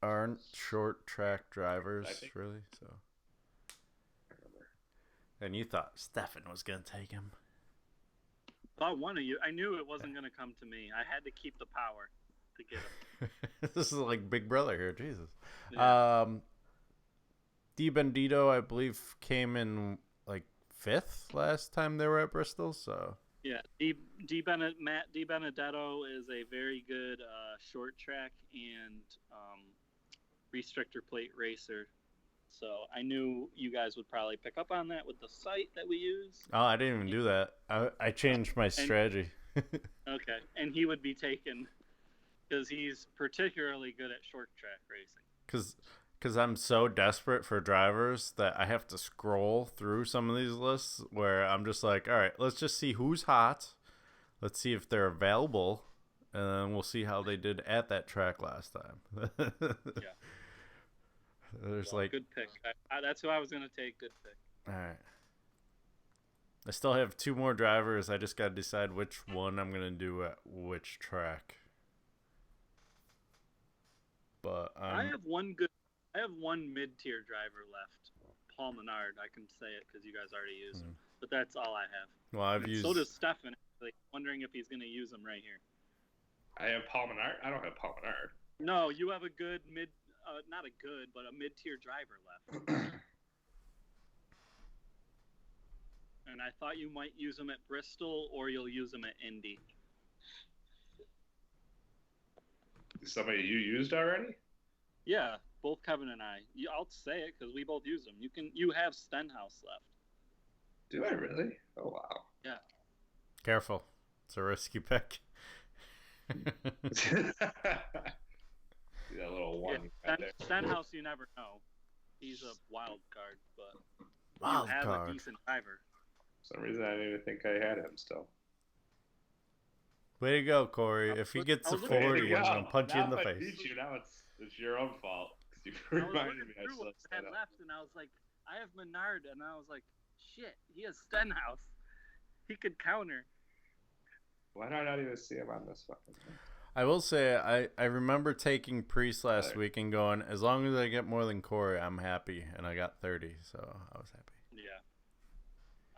aren't short track drivers, really. So. And you thought Stefan was going to take him. Thought one of you. I knew it wasn't going to come to me. I had to keep the power to get him. This is like Big Brother here. Jesus. Yeah. Di Bendito, I believe, came in like 5th last time they were at Bristol. So Yeah, Matt Di Benedetto is a very good short track and restrictor plate racer. So I knew you guys would probably pick up on that with the site that we use. Oh, I didn't even do that. I changed my strategy. Okay, and he would be taken because he's particularly good at short track racing. Because I'm so desperate for drivers that I have to scroll through some of these lists where I'm just like, all right, let's just see who's hot. Let's see if they're available. And then we'll see how they did at that track last time. Yeah. There's Well, like good pick. That's who I was going to take. Good pick. all right. I still have 2 more drivers. I just got to decide which one I'm going to do at which track. But I have one mid-tier driver left. Paul Menard. I can say it because you guys already used him. But that's all I have. well, I've used So does Stefan. Actually. Wondering if he's going to use him right here. I have Paul Menard. I don't have Paul Menard. No, you have a good not a good, but a mid-tier driver left. And I thought you might use him at Bristol or you'll use him at Indy. Somebody you used already? Yeah, both Kevin and I. I'll say it because we both use him. You have Stenhouse left. Do I really? Oh, wow. Yeah. Careful. It's a risky pick. See that little one. Yeah, right there? Stenhouse, you never know. He's a wild card, but Wild you have card. a decent driver. For some reason, I didn't even think I had him still. Way to go, Corey. If he gets I to was looking at 40, it. I'm going to punch you in the Now if I face. beat you, now it's your own fault. 'Cause you I was reminded looking me I through still what I had had up. left, and I was like, I have Menard, and I was like, shit, he has Stenhouse. He could counter. Why did I not even see him on this fucking thing? I will say, I remember taking Priest last week and going, as long as I get more than Corey, I'm happy. And I got 30, so I was happy. Yeah.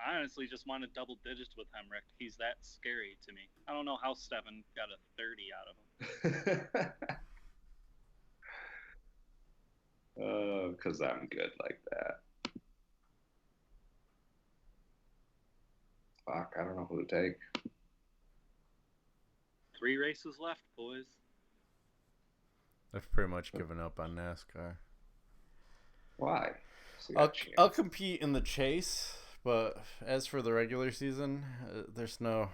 I honestly just wanted double digits with Hemrick. He's that scary to me. I don't know how Stefan got a 30 out of him. Because I'm good like that. Fuck, I don't know who to take. 3 races left, boys. I've pretty much given up on NASCAR. Why? So I'll compete in the chase, but as for the regular season, there's no.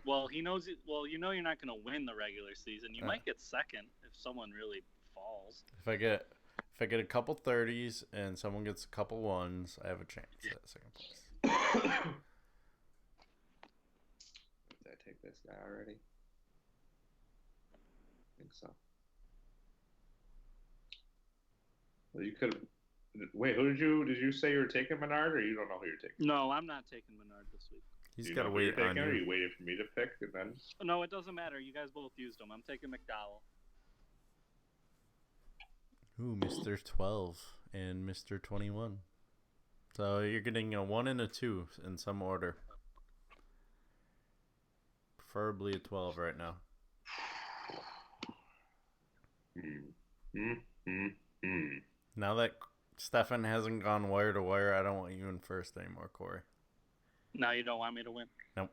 Well, he knows it. Well, you know you're not going to win the regular season. You might get second if someone really falls. If I get a couple 30s and someone gets a couple 1s, I have a chance at second place. Did I take this guy already? I think so. Well, you could. Wait, who did you say you were taking Menard, or you don't know who you're taking? No, I'm not taking Menard this week. He's You got to know who you're wait on picking, or are you. you waiting for me to pick and then? No, it doesn't matter. You guys both used them. I'm taking McDowell. Ooh, Mr. 12 and Mr. 21. So you're getting a 1 and a 2 in some order. Preferably a 12 right now. Now that Stefan hasn't gone wire to wire, I don't want you in first anymore, Corey. Now you don't want me to win. Nope.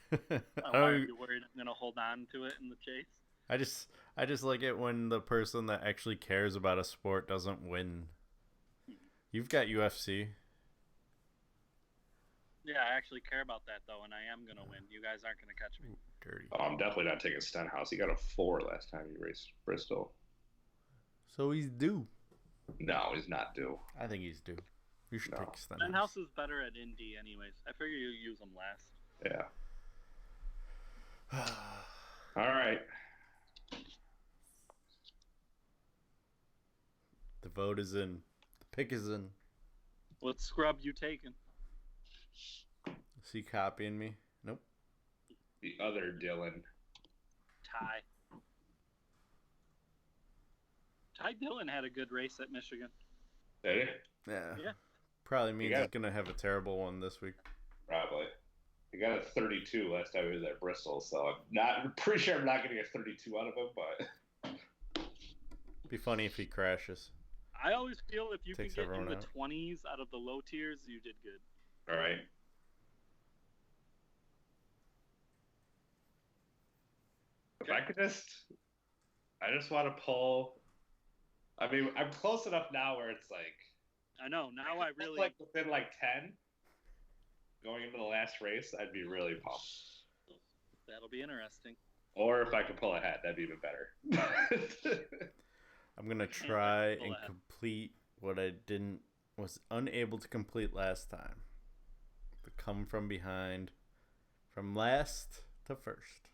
Why are you worried I'm gonna hold on to it in the chase? I just like it when the person that actually cares about a sport doesn't win. You've got UFC. Yeah, I actually care about that though, and I am gonna win. You guys aren't gonna catch me. Ooh, dirty. Oh, I'm definitely not taking Stenhouse. He got a 4 last time he raced Bristol. So he's due. No, he's not due. I think he's due. You should No. take Stenhouse. Stenhouse is better at Indy, anyways. I figure you use them last. Yeah. All right. The vote is in. The pick is in. What scrub you taking? Is he copying me? Nope. The other Dylan. Ty. Ty Dillon had a good race at Michigan. Did he? Yeah. Yeah. Probably means got he's it. going to have a terrible one this week. Probably. He got a 32 last time he was at Bristol, so I'm pretty sure I'm not going to get 32 out of him, but Be funny if he crashes. I always feel if you Takes can get in everyone the out. 20s out of the low tiers, you did good. all right. If I could I just want to pull. I mean, I'm close enough now where it's like, I know. Now I really. like within like 10 going into the last race, I'd be really pumped. That'll be interesting. Or if I could pull ahead, that'd be even better. I'm going to try pull and ahead. complete what I was unable to complete last time. The come from behind from last to first.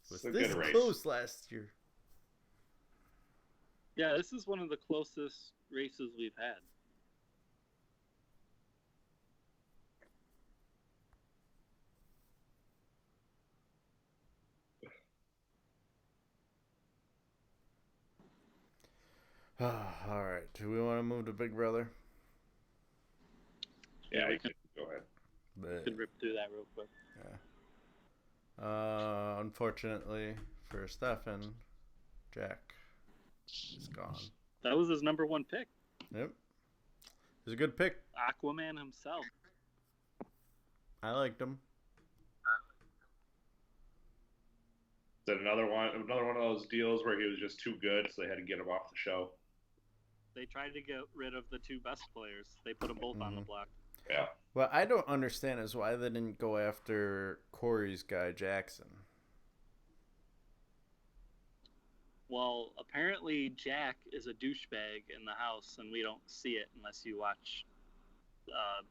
Was It's a this good race. close last year? Yeah, this is one of the closest races we've had. All right. Do we want to move to Big Brother? Yeah, we you can go ahead. But, Could rip through that real quick. unfortunately for Stefan, Jack is gone. That was his number one pick. Yep. It was a good pick. Aquaman himself. I liked him. Is it another one of those deals where he was just too good, so they had to get him off the show? They tried to get rid of the two best players. They put them both on the block. Yeah. What I don't understand is why they didn't go after Corey's guy, Jackson. Well, apparently Jack is a douchebag in the house, and we don't see it unless you watch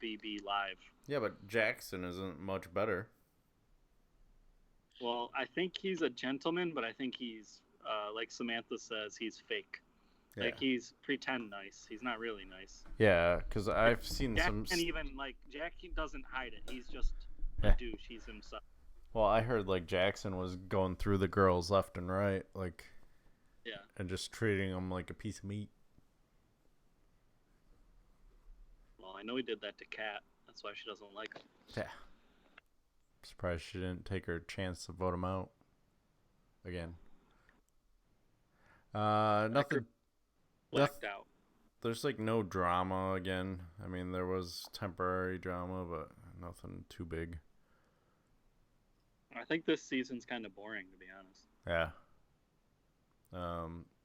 BB live. Yeah, but Jackson isn't much better. Well, I think he's a gentleman, but I think he's, like Samantha says, he's fake. Yeah. Like, he's pretend nice. He's not really nice. Yeah, because I've seen Jack some. and even, like, Jack, he doesn't hide it. He's just a Yeah. douche. He's himself. Well, I heard like Jackson was going through the girls left and right, like, Yeah. and just treating them like a piece of meat. Well, I know he did that to Kat. That's why she doesn't like him. Yeah. Surprised she didn't take her chance to vote him out again. Nothing. Blacked out. There's like no drama again. I mean, there was temporary drama, but nothing too big. I think this season's kind of boring, to be honest. Yeah.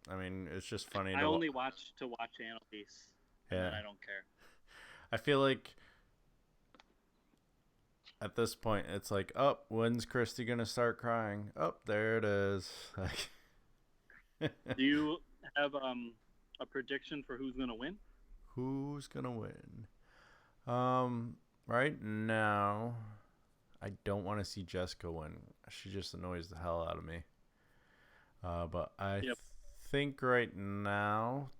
I mean, it's just funny. I to only watch Annalise, and then Yeah. I don't care. I feel like at this point, it's like, oh, when's Christy gonna start crying? Oh, there it is. Like, Do you have a prediction for who's gonna win? who's gonna win? Right now, I don't want to see Jessica win. She just annoys the hell out of me. But I Yep. think right now,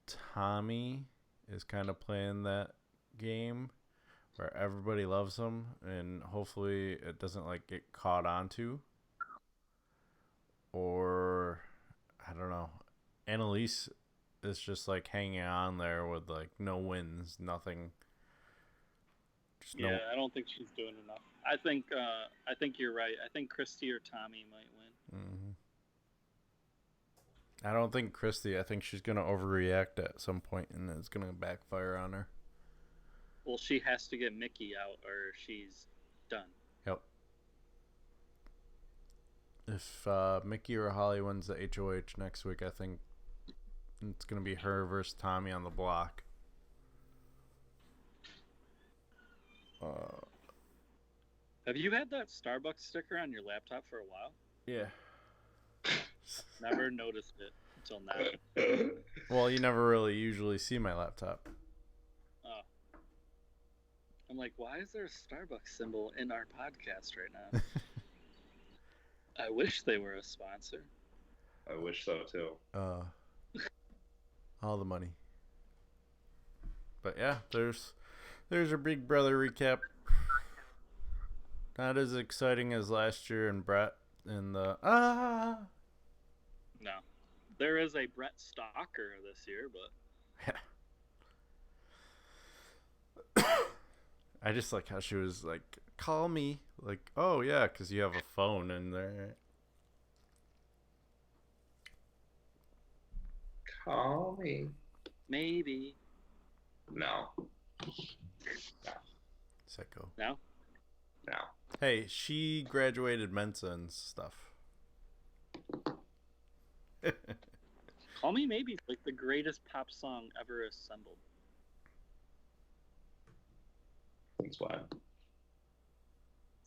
Tommy is kind of playing that game where everybody loves him, and hopefully it doesn't like get caught onto. Or I don't know. Annalise is just like hanging on there with like no wins, nothing. Just Yeah, no. I don't think she's doing enough. I think you're right. I think Christy or Tommy might win. I don't think Christy. I think she's gonna overreact at some point, and it's gonna backfire on her. Well, she has to get Mickey out, or she's done. Yep. If Mickey or Holly wins the HOH next week, I think it's gonna be her versus Tommy on the block. Have you had that Starbucks sticker on your laptop for a while? Yeah. Never noticed it until now. Well, you never really usually see my laptop. Oh. I'm like, why is there a Starbucks symbol in our podcast right now? I wish they were a sponsor. I wish so too. All the money. But yeah, there's a Big Brother recap. Not as exciting as last year and Brett and the No. There is a Brett Stalker this year, but I just like how she was like, call me. Like, oh yeah, because you have a phone in there. Call me. maybe. No. Psycho. No? No. Hey, she graduated Mensa and stuff. Call Me Maybe is like the greatest pop song ever assembled. Since when?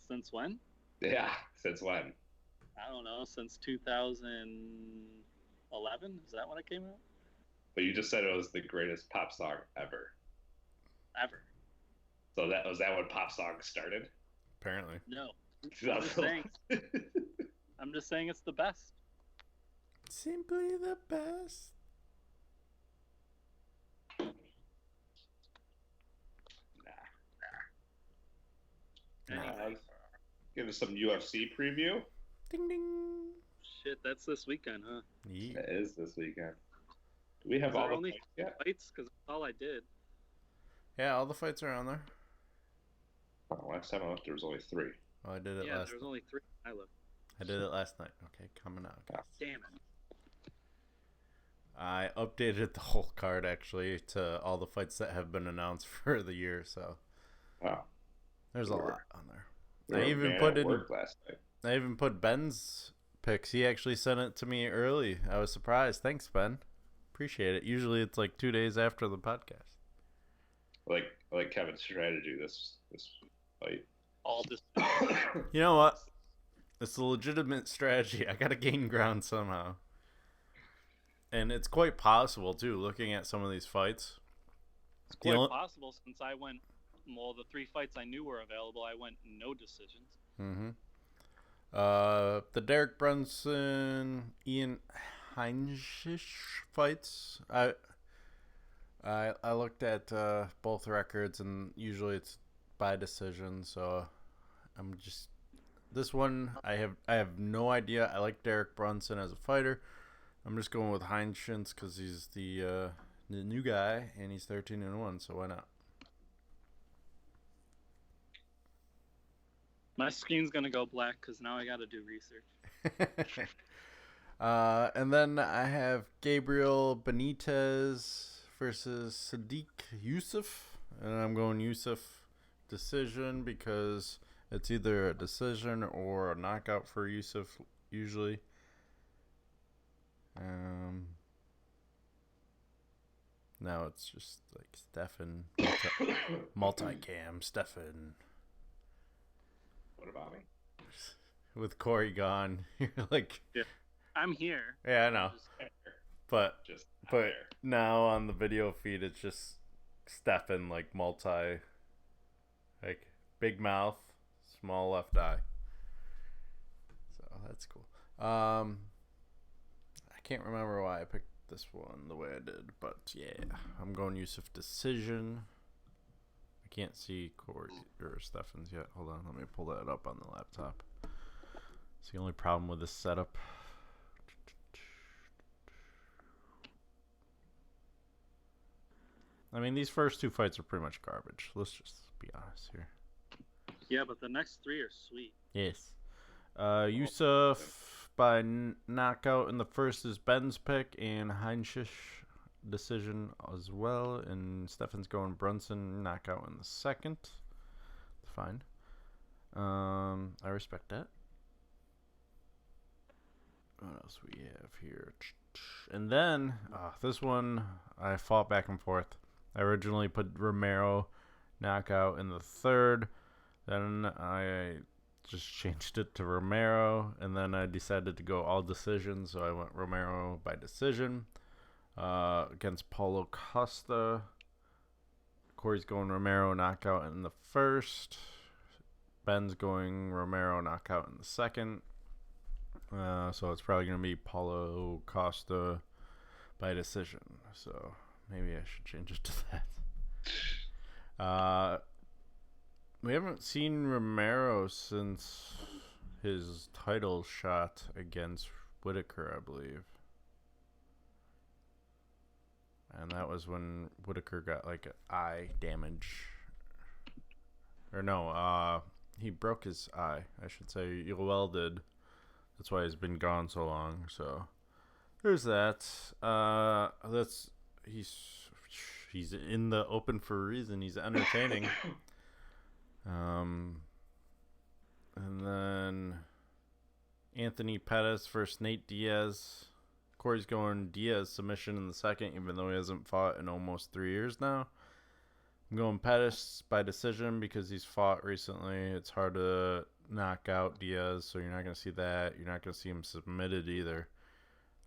Since when? Yeah, since when? I don't know, since 2011? Is that when it came out? But you just said it was the greatest pop song ever. Ever. So that was that when pop songs started? Apparently. No. I'm just saying it's the best. Simply the best. Anyway. Give us some UFC preview. Ding ding. Shit, that's this weekend, huh? Yeah. It is this weekend. Do we have Is all there the only fights yet? fights? Because that's all I did. Yeah, all the fights are on there. Oh, last time I looked, there was only 3. Oh, I did it Yeah, last. there's only 3. I looked. I did it last night. Okay, coming out. Ah. Damn it. I updated the whole card actually to all the fights that have been announced for the year. So Wow. there's a lot on there. We I were even man put at in. work last night. I even put Ben's picks. He actually sent it to me early. I was surprised. Thanks, Ben. Appreciate it. Usually it's like 2 days after the podcast. I like Kevin's strategy this fight. All this. You know what? It's a legitimate strategy. I gotta gain ground somehow. And it's quite possible too, looking at some of these fights. It's quite possible since I went. Well, the 3 fights I knew were available, I went no decisions. Mm-hmm. The Derek Brunson, Ian Heinrich fights. I looked at both records, and usually it's by decision. So I'm just this one. I have no idea. I like Derek Brunson as a fighter. I'm just going with Heinrich because he's the new guy, and he's 13-1. So why not? My screen's gonna go black because now I gotta do research. And then I have Gabriel Benitez versus Sadiq Yusuf, and I'm going Yusuf decision because it's either a decision or a knockout for Yusuf usually. Now it's just like Stefan multicam Stefan. What about me? With Corey gone, you're like, Yeah, I'm here. yeah, I know, but Just not but there. now on the video feed it's just Stefan like like big mouth, small left eye. So that's cool. I can't remember why I picked this one the way I did. But yeah, I'm going Yusuf decision. I can't see Corey or Steffens yet. Hold on, let me pull that up on the laptop. It's the only problem with this setup. I mean, these first two fights are pretty much garbage. Let's just be honest here. Yeah, but the next three are sweet. Yes. Yusuf by knockout in the first is Ben's pick, and Heinzich decision as well. And Steffens going Brunson knockout in the second. Fine. I respect that. What else we have here? And then this one I fought back and forth. I originally put Romero knockout in the third. Then I just changed it to Romero, and then I decided to go all decision, so I went Romero by decision against Paulo Costa. Corey's going Romero knockout in the first. Ben's going Romero knockout in the second. So it's probably going to be Paulo Costa by decision. So maybe I should change it to that. We haven't seen Romero since his title shot against Whitaker, I believe. And that was when Whitaker got like eye damage. Or no, he broke his eye, I should say. Yoel did. That's why he's been gone so long. So there's that. He's in the open for a reason. He's entertaining. And then Anthony Pettis versus Nate Diaz. Corey's going Diaz submission in the second, even though he hasn't fought in almost 3 years now. I'm going Pettis by decision because he's fought recently. It's hard to knock out Diaz, so you're not going to see that. You're not going to see him submitted either.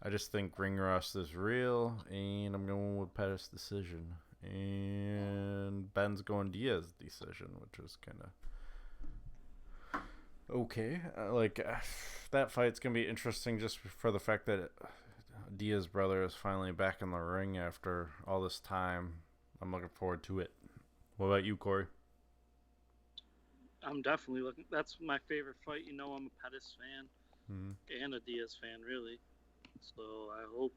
I just think ring rust is real, and I'm going with Pettis decision. And Ben's going Diaz decision, which is kind of okay. That fight's going to be interesting just for the fact that Diaz's brother is finally back in the ring after all this time. I'm looking forward to it. What about you, Corey? I'm definitely looking. That's my favorite fight. You know, I'm a Pettis fan and a Diaz fan, really. So I hope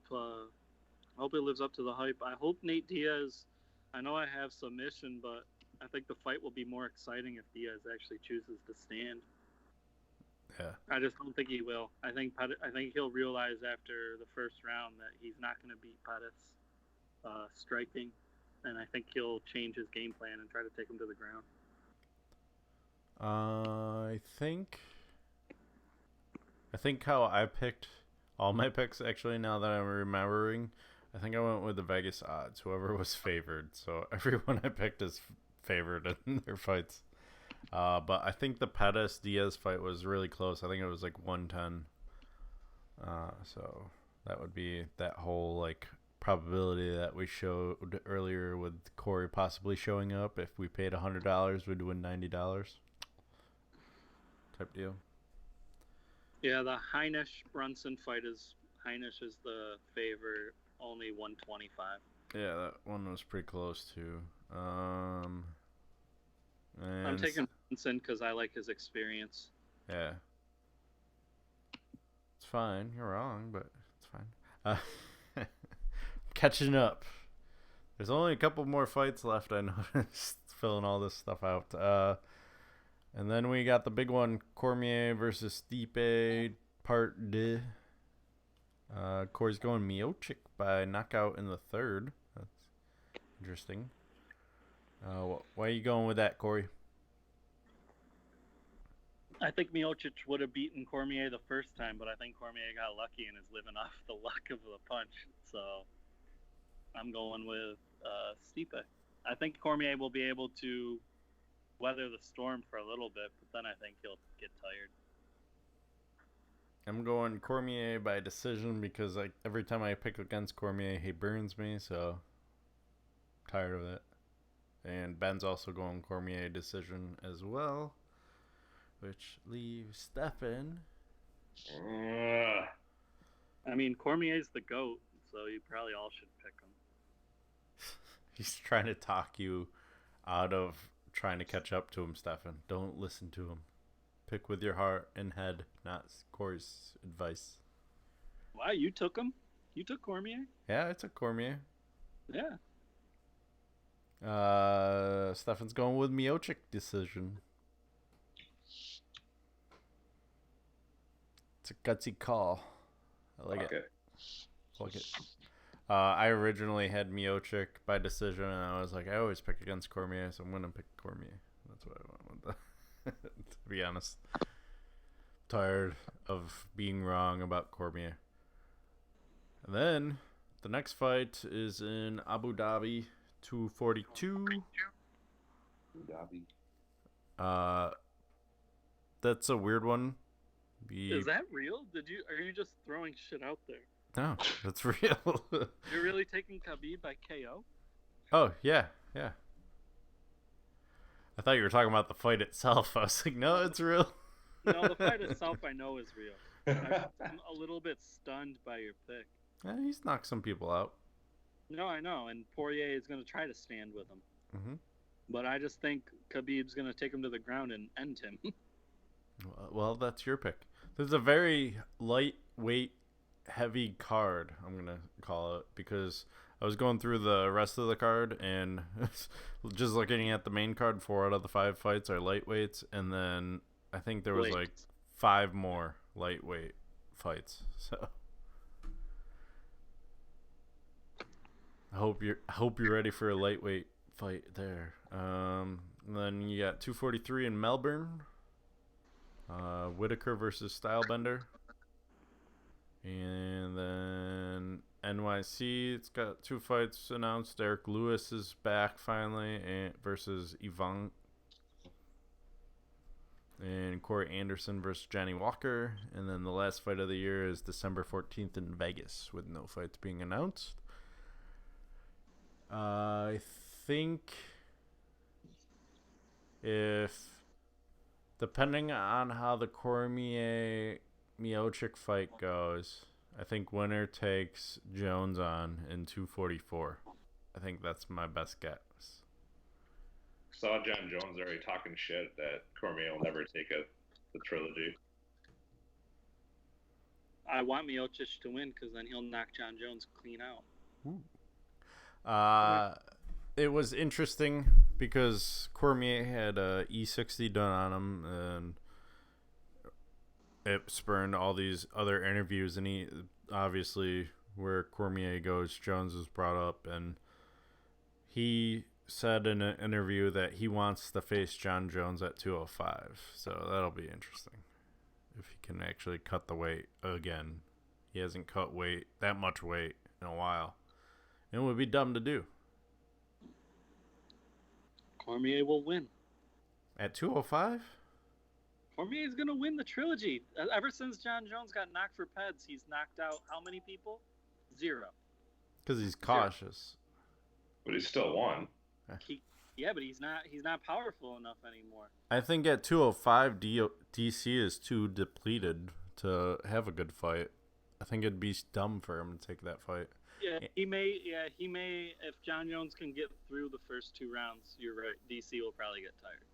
it lives up to the hype. I hope Nate Diaz. I know I have submission, but I think the fight will be more exciting if Diaz actually chooses to stand. Yeah. I just don't think he will. I think he'll realize after the first round that he's not going to beat Pettis striking, and I think he'll change his game plan and try to take him to the ground. I think how I picked all my picks, actually, now that I'm remembering, I think I went with the Vegas odds, whoever was favored. So everyone I picked is favored in their fights. But I think the Pettis-Diaz fight was really close. I think it was like 110. So that would be that whole like probability that we showed earlier with Corey possibly showing up. If we paid $100, we'd win $90 type deal. Yeah, the Heinrich-Brunson fight is Heinrich is the favorite, only 125. Yeah, that one was pretty close too. I'm taking Brunson because I like his experience. Yeah. It's fine. You're wrong, but it's fine. Catching up. There's only a couple more fights left, I noticed, filling all this stuff out. And then we got the big one, Cormier versus Stipe, part 2. Corey's going Miocic by knockout in the third. That's interesting. Why are you going with that, Corey? I think Miocic would have beaten Cormier the first time, but I think Cormier got lucky and is living off the luck of the punch. So I'm going with Stipe. I think Cormier will be able to weather the storm for a little bit, but then I think he'll get tired. I'm going Cormier by decision because every time I pick against Cormier, he burns me, so I'm tired of it. And Ben's also going Cormier decision as well, which leaves Stefan. I mean, Cormier's the GOAT, so so you probably all should pick him. He's trying to talk you out of trying to catch up to him, Stefan. Don't listen to him. Pick with your heart and head, not Corey's advice. Wow, you took him? You took Cormier? Yeah, I took Cormier. Yeah. Stefan's going with Miocic decision. It's a gutsy call. I like it. Like it. I originally had Miocic by decision, and I was like, I always pick against Cormier, so I'm going to pick Cormier. That's what I went with. To be honest. Tired of being wrong about Cormier. And then, the next fight is in Abu Dhabi, 242. Abu Dhabi. That's a weird one. Is that real? Are you just throwing shit out there? No, that's real. You're really taking Khabib by KO? Oh, yeah. I thought you were talking about the fight itself. I was like, no, it's real. No, the fight itself I know is real. I'm a little bit stunned by your pick. He's knocked some people out. No, I know, and Poirier is going to try to stand with him. Mm-hmm. But I just think Khabib's going to take him to the ground and end him. Well, that's your pick. There's a very lightweight, heavy card, I'm going to call it, because I was going through the rest of the card, and just looking at the main card, 4 out of the 5 fights are lightweights, and then I think there was like 5 more lightweight fights. So I hope you're ready for a lightweight fight there. And then you got 243 in Melbourne. Whitaker versus Stylebender. And then NYC, it's got 2 fights announced. Derek Lewis is back finally versus Ivan. And Corey Anderson versus Johnny Walker. And then the last fight of the year is December 14th in Vegas with no fights being announced. I think depending on how the Cormier Miocic fight goes, I think winner takes Jones on in 244. I think that's my best guess. Saw John Jones already talking shit that Cormier will never take the trilogy. I want Miocic to win because then he'll knock John Jones clean out. Ooh. It was interesting because Cormier had a E60 done on him, and it spurned all these other interviews, and he obviously, where Cormier goes, Jones was brought up, and he said in an interview that he wants to face John Jones at 205, so that'll be interesting if he can actually cut the weight again. He hasn't cut that much weight in a while. It would be dumb to do. Cormier will win. At 205? Cormier's going to win the trilogy. Ever since John Jones got knocked for PEDs, he's knocked out how many people? 0. Because he's cautious. But he still won. Yeah, but he's not powerful enough anymore. I think at 205, DC is too depleted to have a good fight. I think it'd be dumb for him to take that fight. Yeah, he may. If John Jones can get through the first 2 rounds, you're right. DC will probably get tired.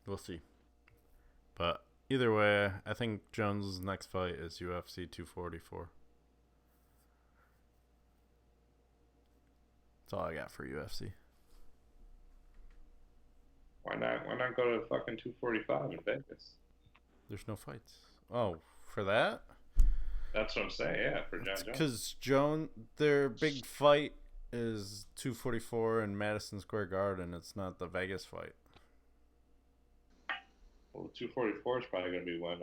We'll see. But either way, I think Jones' next fight is UFC 244. That's all I got for UFC. Why not go to fucking 245 in Vegas? There's no fights. Oh, for that? That's what I'm saying, yeah, for John Jones. Because their big fight is 244 in Madison Square Garden. It's not the Vegas fight. Well, 244 is probably going to be when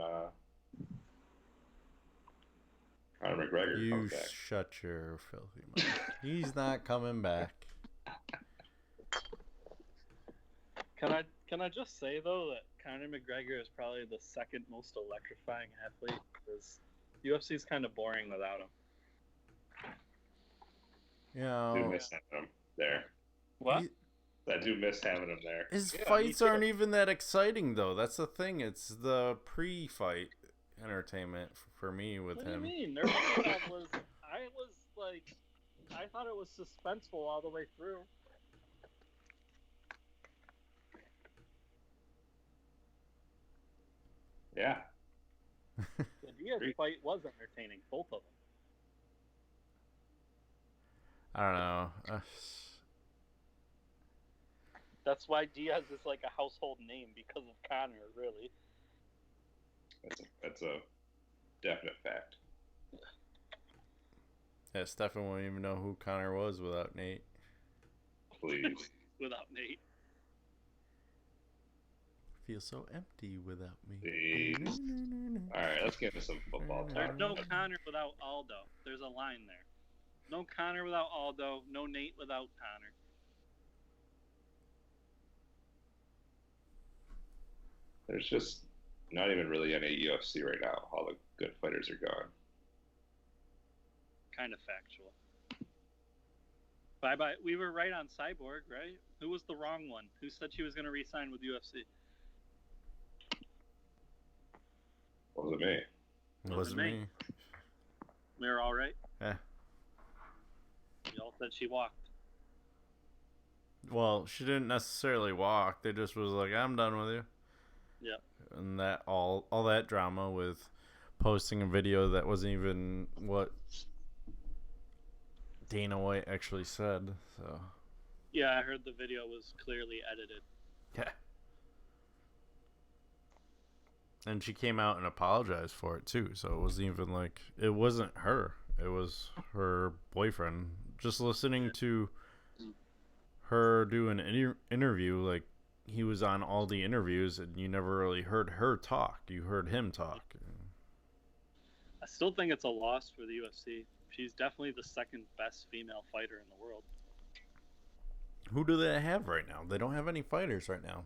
Conor McGregor comes back. You shut your filthy mouth. He's not coming back. Can I just say though that Conor McGregor is probably the second most electrifying athlete because UFC is kind of boring without him. You know, I do miss having him there. What? I do miss having him there. His fights aren't even that exciting though. That's the thing. It's the pre-fight. entertainment for me with What him. do you mean? Their stuff was. I thought it was suspenseful all the way through. Yeah. The Diaz fight was entertaining, both of them. I don't know. That's why Diaz is like a household name because of Conor, really. That's a definite fact. Yeah, Stefan won't even know who Connor was without Nate. Please. Without Nate. Feel so empty without me. Please. All right, let's get into some football talk. There's no Conor without Aldo. There's a line there. No Conor without Aldo. No Nate without Conor. There's just not even really any UFC right now. All the good fighters are gone. Kind of factual. Bye. We were right on Cyborg, right? Who was the wrong one? Who said she was going to re-sign with UFC? Wasn't me. It wasn't me. We were all right. Yeah. Y'all said she walked. Well, she didn't necessarily walk. They just was like, I'm done with you. Yeah. And that all that drama with posting a video that wasn't even what Dana White actually said. So. Yeah, I heard the video was clearly edited. Yeah. And she came out and apologized for it too. So it wasn't even like it wasn't her. It was her boyfriend. Just listening to her do an interview, like he was on all the interviews, and you never really heard her talk. You heard him talk. I still think it's a loss for the UFC. She's definitely the second best female fighter in the world. Who do they have right now? They don't have any fighters right now.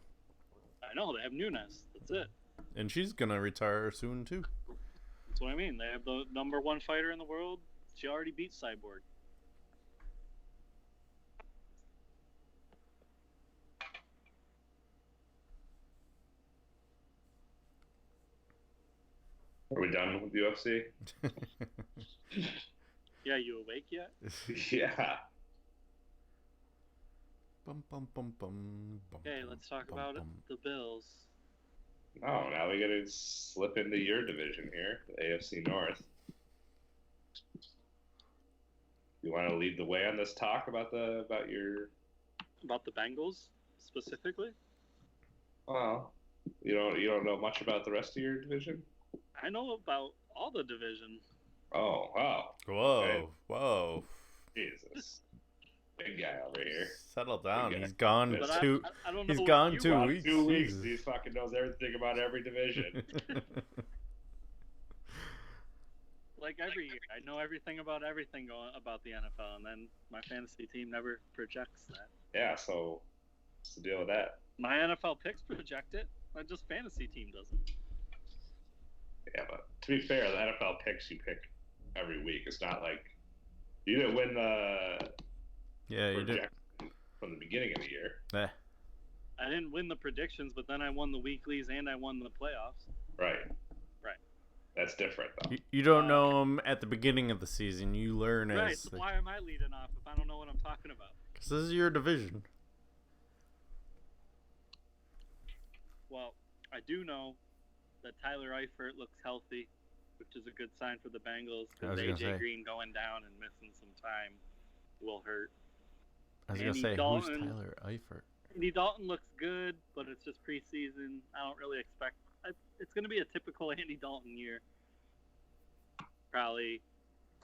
I know, they have Nunes. That's it. And she's going to retire soon, too. That's what I mean. They have the number one fighter in the world. She already beat Cyborg. Are we done with UFC? Yeah, you awake yet? Yeah. Bum, bum, bum, bum, bum, Okay, let's talk bum, about bum. the Bills. Oh, now we got to slip into your division here, the AFC North. You want to lead the way on this talk about your? About the Bengals, specifically? Well, you don't know much about the rest of your division. I know about all the division. Oh, wow. Whoa, Okay. Whoa. Jesus. Big guy over here. Settle down. Okay. He's gone But But two. I don't know He's what gone you 2 want. weeks. 2 weeks. Jesus. He fucking knows everything about every division. Like every year, I know everything about everything going about the NFL, and then my fantasy team never projects that. Yeah, so what's the deal with that? My NFL picks project it, but just fantasy team doesn't. Yeah, but to be fair, the NFL picks you pick every week. It's not like you didn't win the Yeah, you did. projection from the beginning of the year. Eh. I didn't win the predictions, but then I won the weeklies and I won the playoffs. Right. Right. That's different, though. You don't know him at the beginning of the season. You learn Right, as. so why am I leading off if I don't know what I'm talking about? Because this is your division. Well, I do know that Tyler Eifert looks healthy, which is a good sign for the Bengals, I because was gonna AJ say. Green going down and missing some time will hurt. I was going to Andy say, Dalton. who's Tyler Eifert? Andy Dalton looks good, but it's just preseason. I don't really expect it's going to be a typical Andy Dalton year. Probably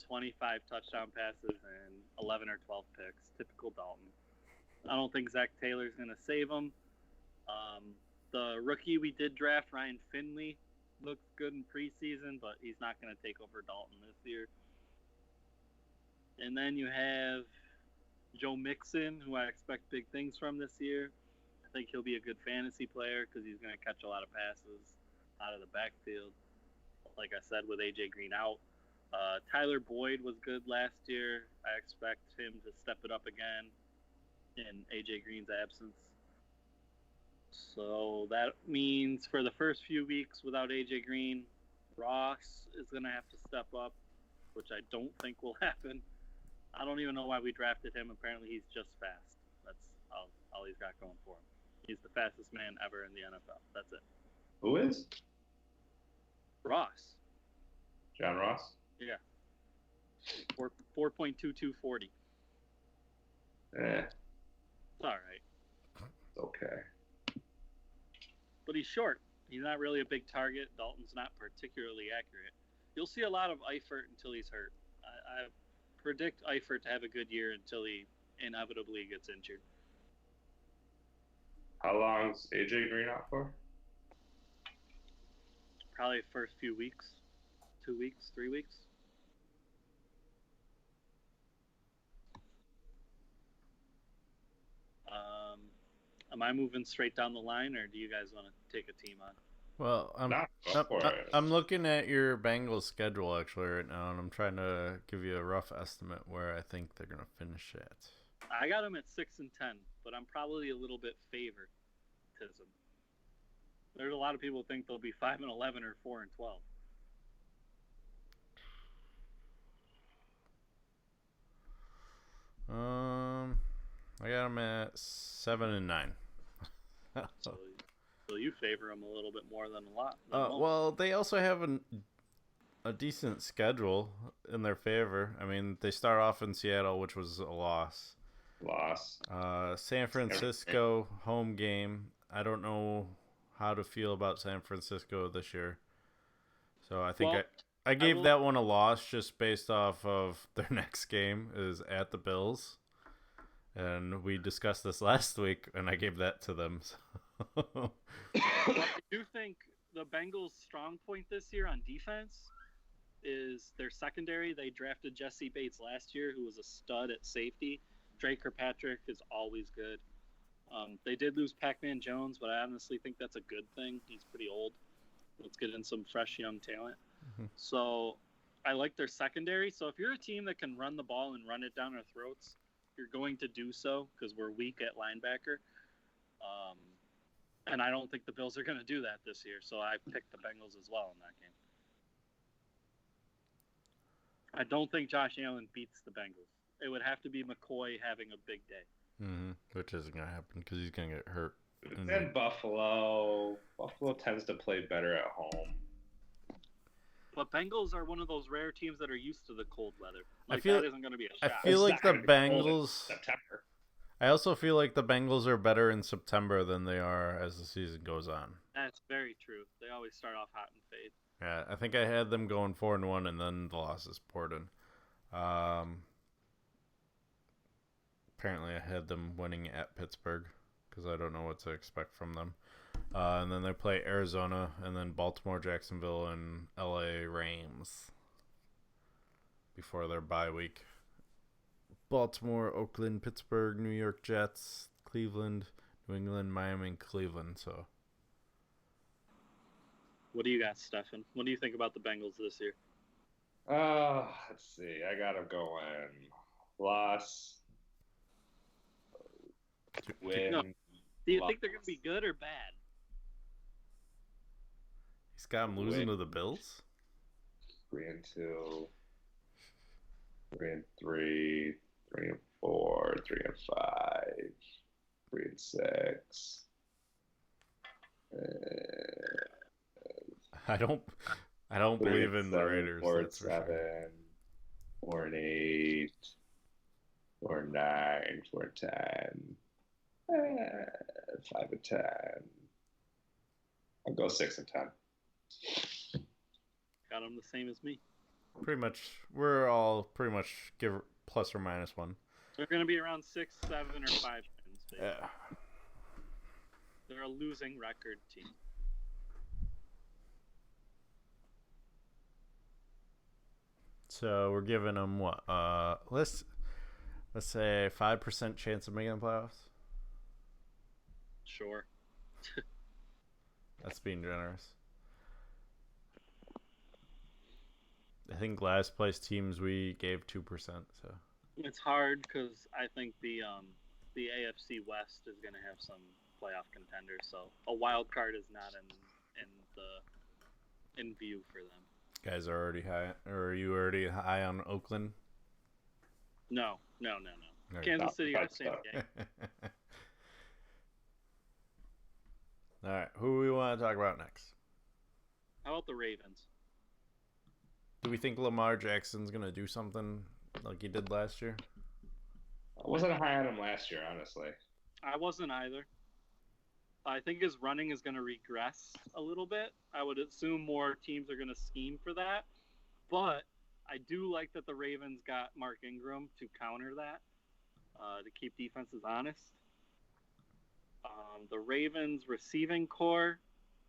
25 touchdown passes and 11 or 12 picks. Typical Dalton. I don't think Zach Taylor's going to save him. The rookie we did draft, Ryan Finley, looks good in preseason, but he's not going to take over Dalton this year. And then you have Joe Mixon, who I expect big things from this year. I think he'll be a good fantasy player because he's going to catch a lot of passes out of the backfield. Like I said, with AJ Green out. Tyler Boyd was good last year. I expect him to step it up again in AJ Green's absence. So that means for the first few weeks without AJ Green, Ross is going to have to step up, which I don't think will happen. I don't even know why we drafted him. Apparently, he's just fast. That's all he's got going for him. He's the fastest man ever in the NFL. That's it. Who is? Ross. John Ross? Yeah. 4.2240. It's It's all right. okay. But he's short. He's not really a big target. Dalton's not particularly accurate. You'll see a lot of Eifert until he's hurt. I predict Eifert to have a good year until he inevitably gets injured. How long's AJ Green out for? Probably first few weeks. 2 weeks, 3 weeks. Am I moving straight down the line, or do you guys want to take a team on? Well, I'm looking at your Bengals schedule actually right now, and I'm trying to give you a rough estimate where I think they're gonna finish at. I got them at 6-10, but I'm probably a little bit favoritism. There's a lot of people who think they'll be 5-11 or 4-12. I got them at 7-9. So you favor them a little bit more than a lot. Well, they also have a decent schedule in their favor. I mean, they start off in Seattle, which was a loss. San Francisco home game. I don't know how to feel about San Francisco this year. So I think I gave that one a loss just based off of their next game is at the Bills. And we discussed this last week, and I gave that to them. So. I do think the Bengals' strong point this year on defense is their secondary. They drafted Jesse Bates last year, who was a stud at safety. Drake Kirkpatrick is always good. They did lose Pac-Man Jones, but I honestly think that's a good thing. He's pretty old. Let's get in some fresh young talent. Mm-hmm. So I like their secondary. So if you're a team that can run the ball and run it down our throats, you're going to do so because we're weak at linebacker. And I don't think the Bills are going to do that this year. So I picked the Bengals as well in that game. I don't think Josh Allen beats the Bengals. It would have to be McCoy having a big day. Mm-hmm. Which isn't going to happen because he's going to get hurt. And then Buffalo. Buffalo tends to play better at home. But Bengals are one of those rare teams that are used to the cold weather. That isn't going to be a shock. I feel like the Bengals. September. I also feel like the Bengals are better in September than they are as the season goes on. That's very true. They always start off hot and fade. Yeah, I think I had them going 4-1, and then the losses poured in. Apparently, I had them winning at Pittsburgh because I don't know what to expect from them. And then they play Arizona, and then Baltimore, Jacksonville, and LA Rams before their bye week. Baltimore, Oakland, Pittsburgh, New York Jets, Cleveland, New England, Miami, and Cleveland. So, what do you got, Stefan? What do you think about the Bengals this year? Let's see. I got them going. Loss. Win. No. Do you think they're going to be good or bad? He's got them losing to the Bills? 3-2, 3-3, 3-4, 3-5, 3-6. I don't believe in the Raiders. 4-7, 4-8, 4-9, 4-10, 5-10. I'll go 6-10. Got them the same as me. Pretty much, we're all pretty much give plus or minus one. They're going to be around 6, 7, or 5 wins. Yeah. They're a losing record team. So we're giving them what? Let's say 5% chance of making the playoffs. Sure. That's being generous. I think last place teams we gave 2%. So it's hard because I think the AFC West is going to have some playoff contenders. So a wild card is not in the in view for them. Guys are already high, or are you already high on Oakland? No. Okay. Kansas City are the same Stop. game. All right, who do we want to talk about next? How about the Ravens? Do we think Lamar Jackson's gonna do something like he did last year? I wasn't high on him last year, honestly. I wasn't either. I think his running is going to regress a little bit. I would assume more teams are going to scheme for that. But I do like that the Ravens got Mark Ingram to counter that, to keep defenses honest. The Ravens receiving core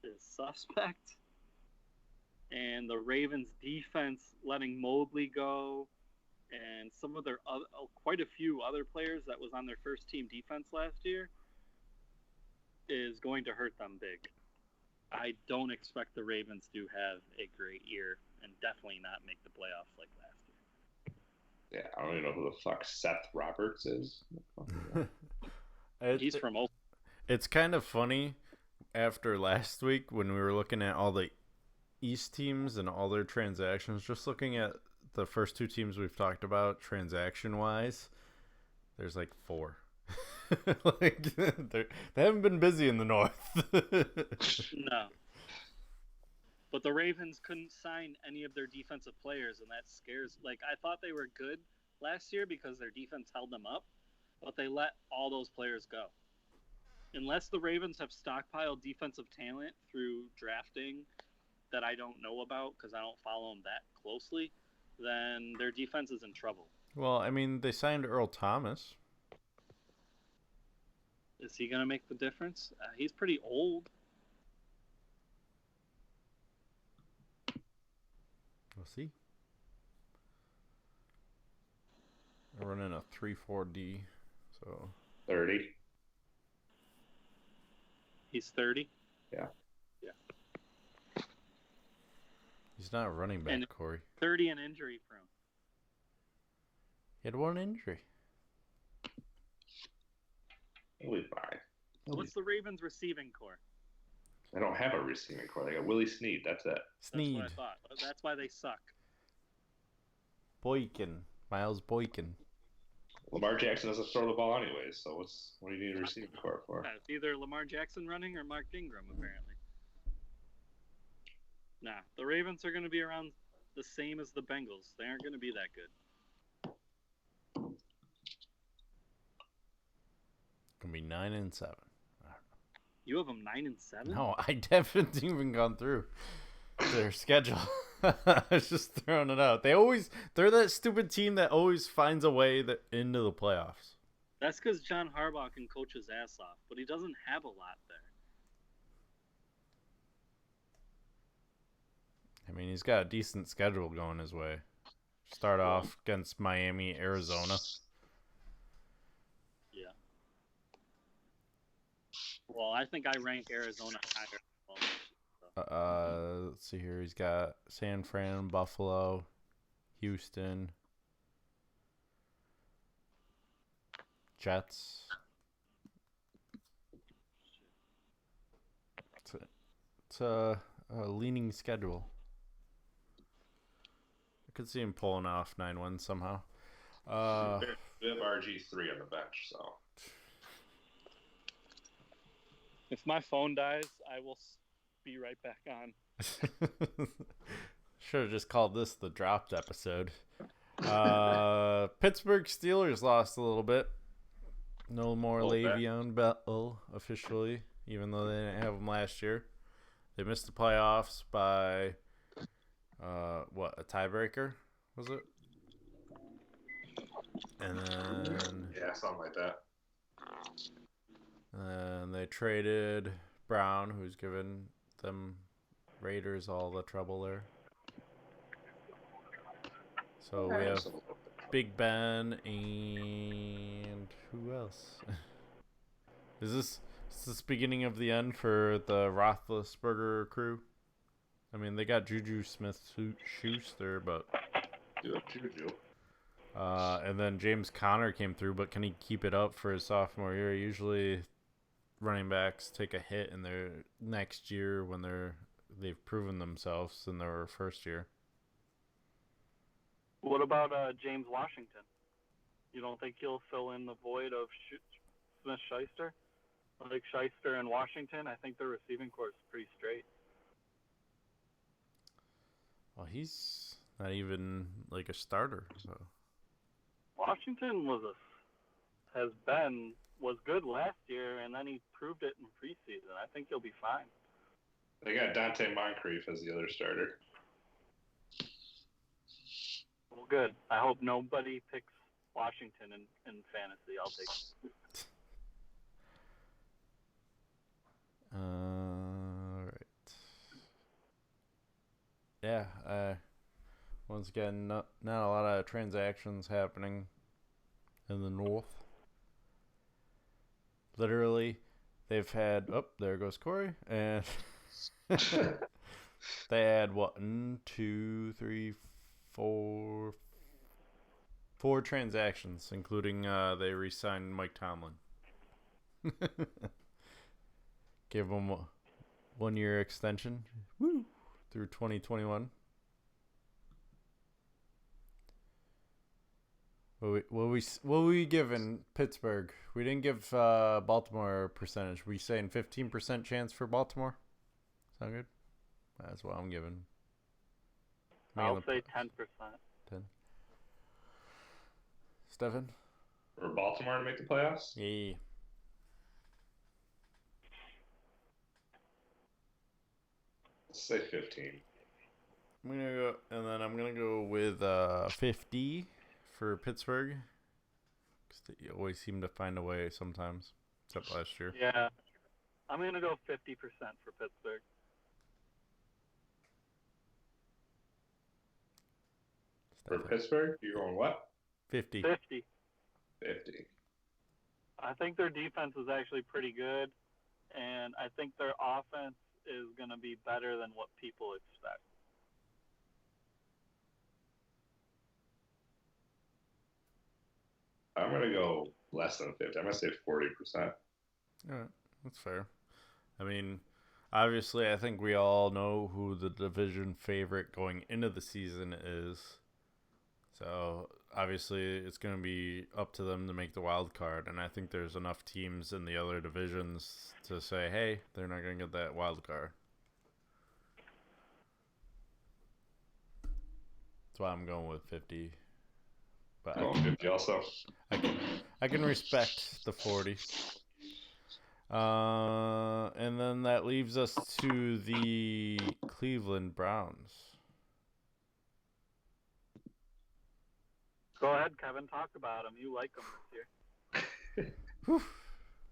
is suspect. And the Ravens defense letting Mobley go and some of their quite a few other players that was on their first team defense last year is going to hurt them big. I don't expect the Ravens to have a great year and definitely not make the playoffs like last year. Yeah, I don't even know who the fuck Seth Roberts is. He's from Oakland. It's kind of funny after last week when we were looking at all the East teams and all their transactions, just looking at the first two teams we've talked about transaction-wise, there's like 4. Like they haven't been busy in the North. No. But the Ravens couldn't sign any of their defensive players, and that scares. Like, I thought they were good last year because their defense held them up, but they let all those players go. Unless the Ravens have stockpiled defensive talent through drafting that I don't know about because I don't follow them that closely, then their defense is in trouble. Well, I mean, they signed Earl Thomas. Is he going to make the difference? He's pretty old. We'll see. We're running a 3-4-D, so 30. He's 30? Yeah. he's not a running back, And- Corey. 30 and injury prone. He had one injury. He'll be fine. What's the Ravens receiving core? They don't have a receiving core. They got Willie Snead. That's it. Sneed. That's what I thought. That's why they suck. Boykin. Miles Boykin. Lamar Jackson doesn't throw the ball anyways, so what do you need a receiving core for? It's either Lamar Jackson running or Mark Ingram, apparently. Nah, the Ravens are going to be around the same as the Bengals. They aren't going to be that good. Gonna be 9-7. You have them 9-7? No, I haven't even gone through their schedule. I was just throwing it out. They're that stupid team that always finds a way into the playoffs. That's because John Harbaugh can coach his ass off, but he doesn't have a lot there. I mean, he's got a decent schedule going his way. Start off against Miami, Arizona. Yeah. Well, I think I rank Arizona higher. Let's see here. He's got San Fran, Buffalo, Houston, Jets. It's a leaning schedule. I could see him pulling off 9-1 somehow. We have RG3 on the bench, so. If my phone dies, I will be right back on. Should have just called this the dropped episode. Pittsburgh Steelers lost a little bit. No more Le'Veon Bell officially, even though they didn't have him last year. They missed the playoffs by a tiebreaker, was it? And then Yeah, something like that. and they traded Brown, who's given them Raiders all the trouble there. So we have Big Ben and who else? Is this beginning of the end for the Roethlisberger crew? I mean, they got Juju Smith-Schuster, but Do it, Juju. and then James Conner came through, but can he keep it up for his sophomore year? Usually running backs take a hit in their next year when they're they've proven themselves in their first year. What about James Washington? You don't think he'll fill in the void of Smith-Schuster? Like Schuster and Washington, I think their receiving corps is pretty straight. Well, he's not even like a starter. So Washington was good last year, and then he proved it in preseason. I think he'll be fine. They got Dante Moncrief as the other starter. Well, good. I hope nobody picks Washington in fantasy. I'll take it. All right. Yeah. Once again, not a lot of transactions happening in the North. Literally, they've had. Oh, there goes Corey, and they had 1, 2, 3, 4 transactions, including they re-signed Mike Tomlin. Give him a 1-year extension. Woo! Through 2021. What we giving Pittsburgh? We didn't give Baltimore a percentage. We saying 15% chance for Baltimore? Sound good? That's what I'm giving. I'll say 10%. 10. Stefan? For Baltimore to make the playoffs? Yeah. Let's say 15. I'm gonna go with 50 for Pittsburgh. 'Cause they always seem to find a way sometimes, except last year. Yeah. I'm going to go 50% for Pittsburgh. For Pittsburgh, you're going what? 50. 50. 50. I think their defense is actually pretty good, and I think their offense is going to be better than what people expect. I'm going to go less than 50. I'm going to say 40%. All right, that's fair. I mean, obviously, I think we all know who the division favorite going into the season is. So, obviously, it's going to be up to them to make the wild card. And I think there's enough teams in the other divisions to say, hey, they're not going to get that wild card. That's why I'm going with 50. But Going 50 also. I can respect the 40. And then that leaves us to the Cleveland Browns. Go ahead, Kevin. Talk about them. You like them this year.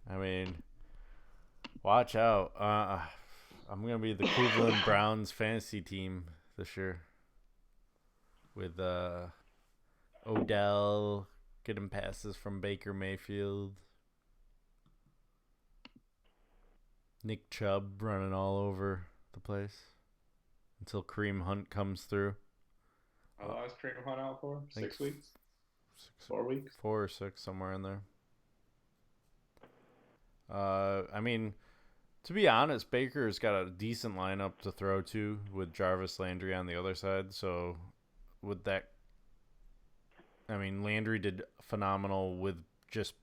I mean, watch out. I'm going to be the Cleveland Browns fantasy team this year. With Odell getting passes from Baker Mayfield. Nick Chubb running all over the place until Kareem Hunt comes through. How long is Kareem Hunt out for? 6 weeks? 4 weeks? 4 or 6, somewhere in there. I mean, to be honest, Baker's got a decent lineup to throw to with Jarvis Landry on the other side. So with that, I mean, Landry did phenomenal with just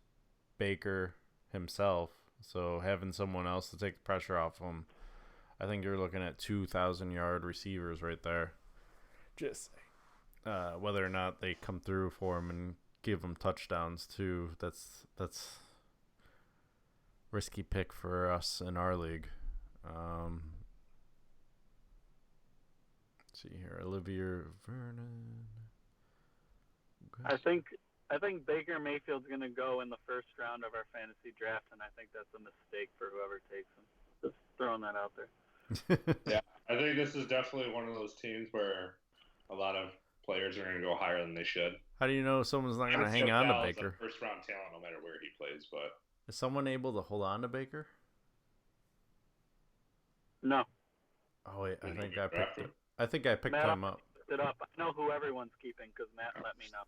Baker himself. So having someone else to take the pressure off him, I think you're looking at 2,000-yard receivers right there. Just whether or not they come through for him and give him touchdowns too, that's risky pick for us in our league. Let's see here, Olivier Vernon. I think Baker Mayfield's going to go in the first round of our fantasy draft, and I think that's a mistake for whoever takes him. Just throwing that out there. Yeah, I think this is definitely one of those teams where a lot of players are going to go higher than they should. How do you know someone's not going to hang on to Baker? First round talent, no matter where he plays, but is someone able to hold on to Baker? No. Oh wait, I think I picked Matt, him up. It up. I know who everyone's keeping because Matt let me know.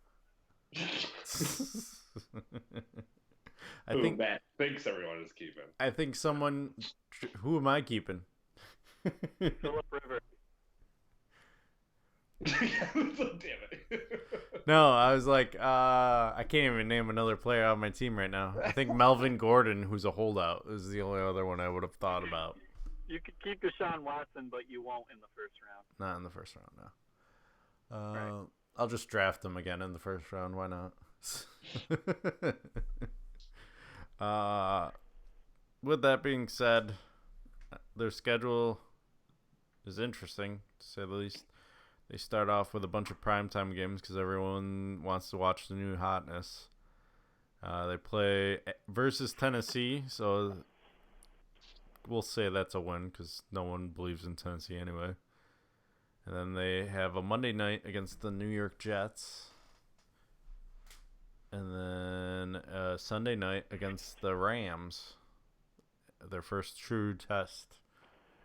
I think Matt thinks everyone is keeping. I think someone. Who am I keeping? Philip Rivers. Damn it. No, I was like, I can't even name another player on my team right now. I think Melvin Gordon, who's a holdout, is the only other one I would have thought about. You could keep Deshaun Watson, but you won't in the first round. Not in the first round, no. Right. I'll just draft him again in the first round. Why not? With that being said, their schedule is interesting, to say the least. They start off with a bunch of primetime games because everyone wants to watch the new hotness. They play versus Tennessee, so we'll say that's a win because no one believes in Tennessee anyway. And then they have a Monday night against the New York Jets. And then a Sunday night against the Rams. Their first true test.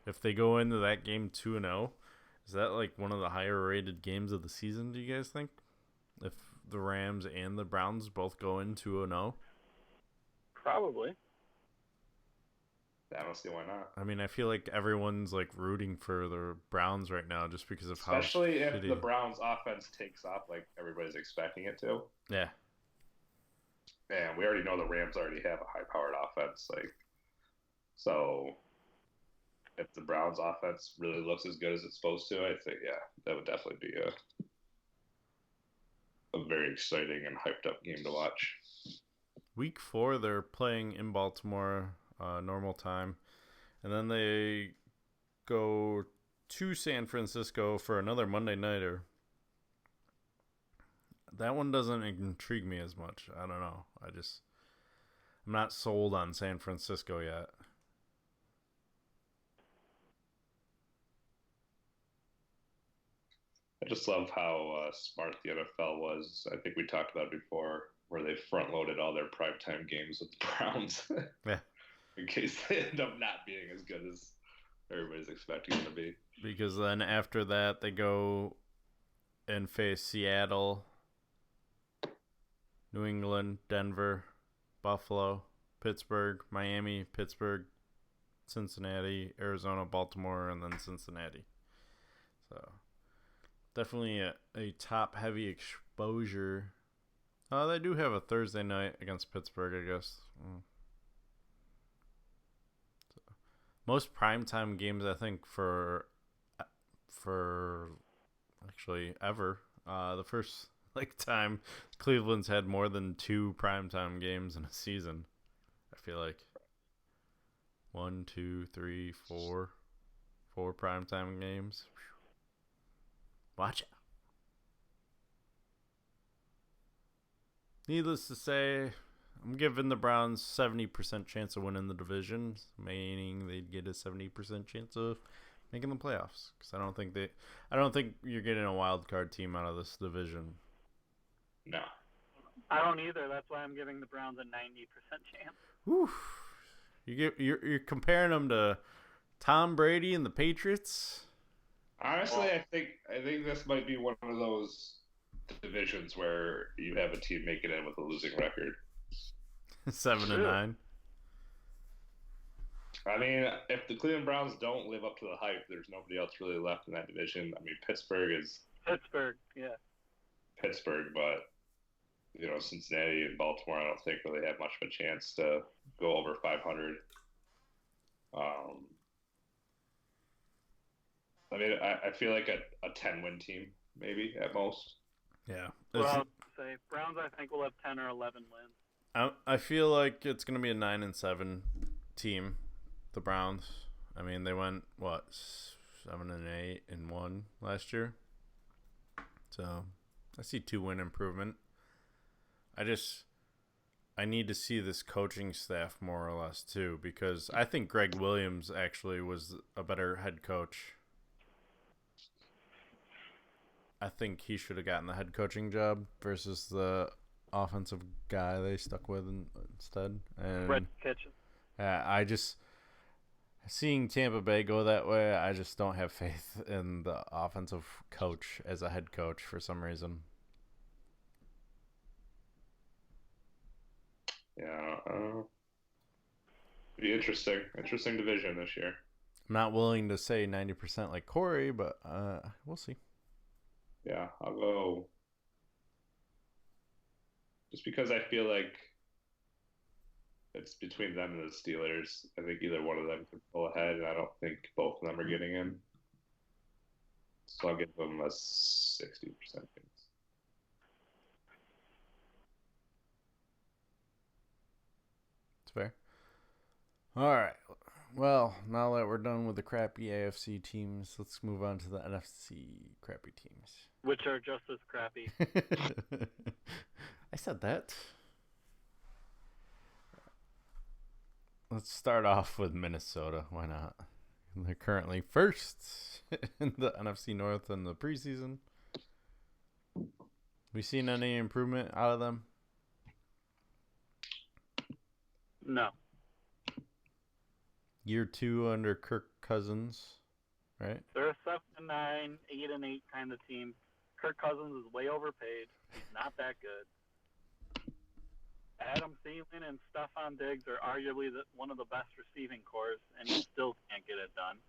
If they go into that game 2-0, is that like one of the higher rated games of the season, do you guys think? If the Rams and the Browns both go in 2-0? Probably. I don't see why not. I mean, I feel like everyone's like rooting for the Browns right now just because of how Especially if shitty. the Browns offense takes off like everybody's expecting it to. Yeah. And we already know the Rams already have a high-powered offense. So if the Browns offense really looks as good as it's supposed to, I think, yeah, that would definitely be a very exciting and hyped up game to watch. Week 4, they're playing in Baltimore, normal time. And then they go to San Francisco for another Monday nighter. That one doesn't intrigue me as much. I don't know. I'm not sold on San Francisco yet. I just love how smart the NFL was. I think we talked about it before, where they front-loaded all their primetime games with the Browns. Yeah. In case they end up not being as good as everybody's expecting them to be. Because then after that, they go and face Seattle, New England, Denver, Buffalo, Pittsburgh, Miami, Pittsburgh, Cincinnati, Arizona, Baltimore, and then Cincinnati. So definitely a top-heavy exposure. They do have a Thursday night against Pittsburgh, I guess. So, most primetime games, I think, for actually ever. The first time Cleveland's had more than 2 primetime games in a season. I feel like 1, 2, 3, 4 primetime games. Watch out. Needless to say, I'm giving the Browns 70% chance of winning the division, meaning they'd get a 70% chance of making the playoffs. Because I don't think you're getting a wild card team out of this division. No. I don't either. That's why I'm giving the Browns a 90% chance. Whew. You're comparing them to Tom Brady and the Patriots. Honestly, I think this might be one of those divisions where you have a team making it with a losing record. 7-9. I mean, if the Cleveland Browns don't live up to the hype, there's nobody else really left in that division. I mean, Pittsburgh is Pittsburgh, yeah. Pittsburgh, but Cincinnati and Baltimore, I don't think really have much of a chance to go over 500. I mean, I feel like a 10-win team, maybe, at most. Yeah. Well, say Browns, I think, will have 10 or 11 wins. I feel like it's going to be a 9-7 team, the Browns. I mean, they went, 7-8-1 last year? So, I see 2-win improvement. I need to see this coaching staff more or less, too, because I think Greg Williams actually was a better head coach. I think he should have gotten the head coaching job versus the offensive guy they stuck with instead. And Red Kitchen. Seeing Tampa Bay go that way, I just don't have faith in the offensive coach as a head coach for some reason. Yeah, be interesting division this year. I'm not willing to say 90% like Corey, but we'll see. Yeah, I'll go. Just because I feel like it's between them and the Steelers. I think either one of them could pull ahead, and I don't think both of them are getting in. So I'll give them a 60% chance. It's fair. All right. Well, now that we're done with the crappy AFC teams, let's move on to the NFC crappy teams. Which are just as crappy. I said that. Let's start off with Minnesota. Why not? They're currently first in the NFC North in the preseason. We seen any improvement out of them? No. Year 2 under Kirk Cousins, right? They're a 7-9, 8-8 kind of team. Kirk Cousins is way overpaid. He's not that good. Adam Thielen and Stephon Diggs are arguably one of the best receiving cores, and he still can't get it done.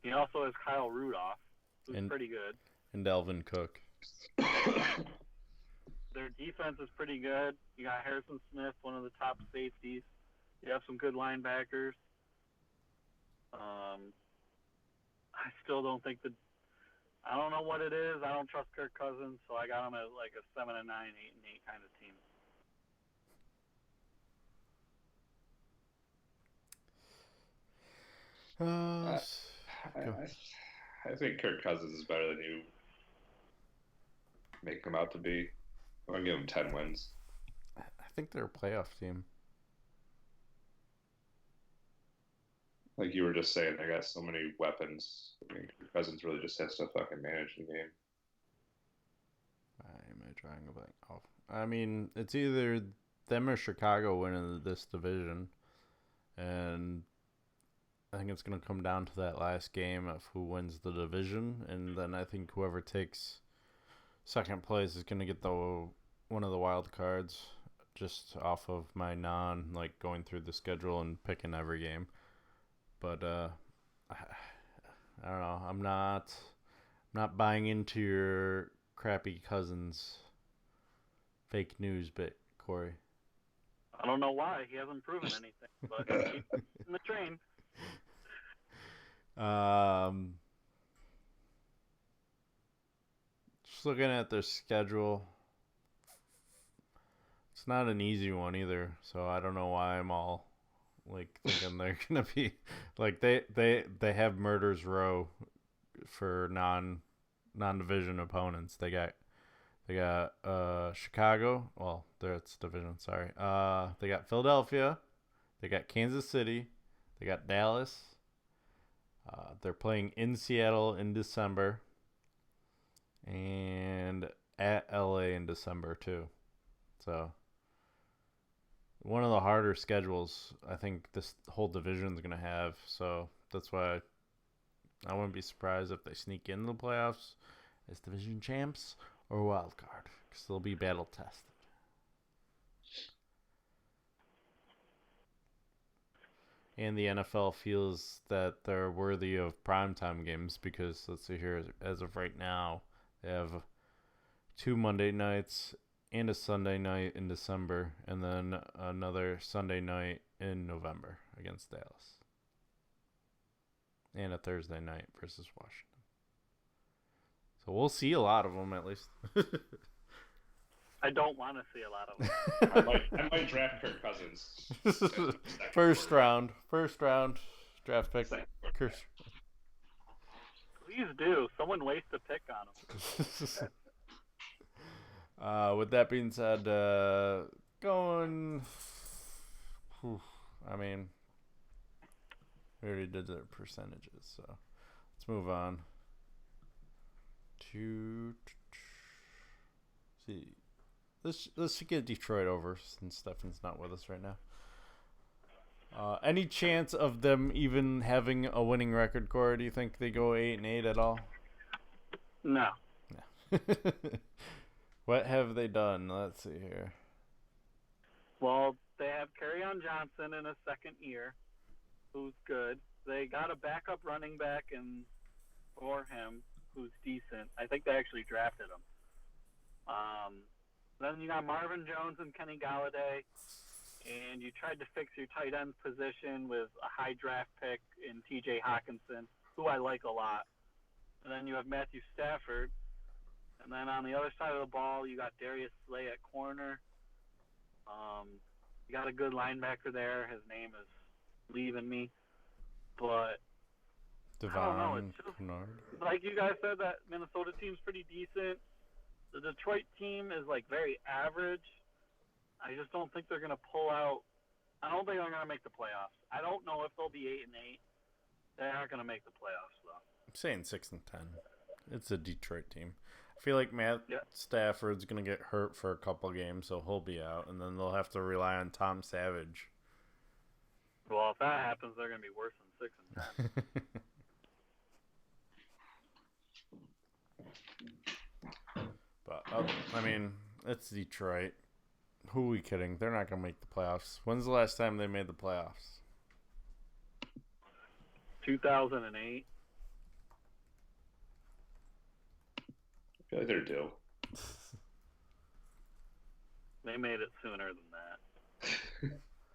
He also has Kyle Rudolph, who's pretty good. And Dalvin Cook. Their defense is pretty good. You got Harrison Smith, one of the top safeties. You have some good linebackers. I still don't think I don't know what it is. I don't trust Kirk Cousins, so I got him at like a 7-9, 8-8 kind of team. I think Kirk Cousins is better than you make him out to be. I'm going to give him 10 wins. I think they're a playoff team. Like you were just saying, they got so many weapons. I mean, Kirk Cousins really just has to fucking manage the game. Why am I drawing a blank? Oh, I mean, it's either them or Chicago winning this division. And I think it's going to come down to that last game of who wins the division. And then I think whoever takes second place is going to get one of the wild cards, just off of my going through the schedule and picking every game. But I don't know. I'm not buying into your crappy Cousins fake news bit, Corey. I don't know why. He hasn't proven anything, but he's in the train. Just looking at their schedule, it's not an easy one either. So I don't know why I'm all thinking they're gonna be they have Murder's Row for non-division opponents. They got Chicago. Well, it's division. Sorry. They got Philadelphia. They got Kansas City. They got Dallas. They're playing in Seattle in December, and at LA in December too. So one of the harder schedules I think this whole division is going to have. So that's why I wouldn't be surprised if they sneak in the playoffs as division champs or wild card, because they'll be battle tested. And the NFL feels that they're worthy of primetime games because, let's see here, as of right now, they have 2 Monday nights and a Sunday night in December, and then another Sunday night in November against Dallas. And a Thursday night versus Washington. So we'll see a lot of them, at least. I don't want to see a lot of them. I might draft Kirk Cousins. First round draft pick. Please do. Someone waste a pick on him. With that being said, going. I mean, we already did their percentages, so let's move on to see. Let's get Detroit over since Stefan's not with us right now. Any chance of them even having a winning record, Corey? Do you think they go 8-8 at all? No. What have they done? Let's see here. Well, they have Kerryon Johnson in his second year, who's good. they got a backup running back for him who's decent. I think they actually drafted him. Then you got Marvin Jones and Kenny Galladay, and you tried to fix your tight end position with a high draft pick in T.J. Hawkinson, who I like a lot. And then you have Matthew Stafford. And then on the other side of the ball, you got Darius Slay at corner. You got a good linebacker there. His name is leaving me. But I don't know. Devon It's just, Kennard. like you guys said, that Minnesota team's pretty decent. The Detroit team is like very average. I just don't think they're gonna pull out. I don't think they're gonna make the playoffs. I don't know if they'll be 8-8. They're not gonna make the playoffs though. I'm saying 6-10. It's a Detroit team. I feel like Matt Stafford's gonna get hurt for a couple games, so he'll be out, and then they'll have to rely on Tom Savage. Well, if that happens, they're gonna be worse than 6-10. But I mean, it's Detroit. Who are we kidding? They're not gonna make the playoffs. When's the last time they made the playoffs? 2008. I feel like they're due. They made it sooner than that. I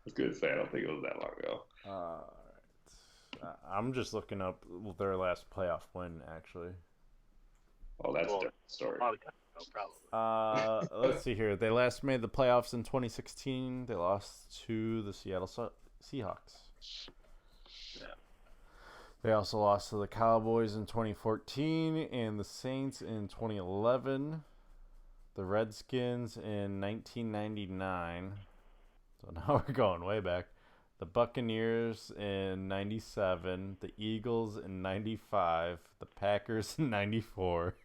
was gonna say I don't think it was that long ago. Alright. I'm just looking up their last playoff win, actually. Oh, that's a different story. Probably. Let's see here. They last made the playoffs in 2016. They lost to the Seattle Seahawks. Yeah. They also lost to the Cowboys in 2014 and the Saints in 2011. The Redskins in 1999. So now we're going way back. The Buccaneers in 97. The Eagles in 95. The Packers in 94.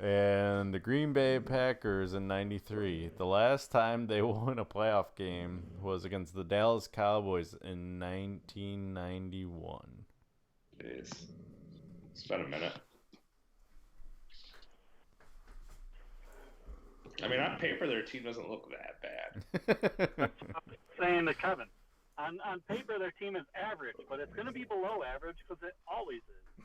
And the Green Bay Packers in 93. The last time they won a playoff game was against the Dallas Cowboys in 1991. Jeez. It's been a minute. I mean, on paper, their team doesn't look that bad. I'm saying to Kevin, on paper, their team is average, but it's going to be below average because it always is.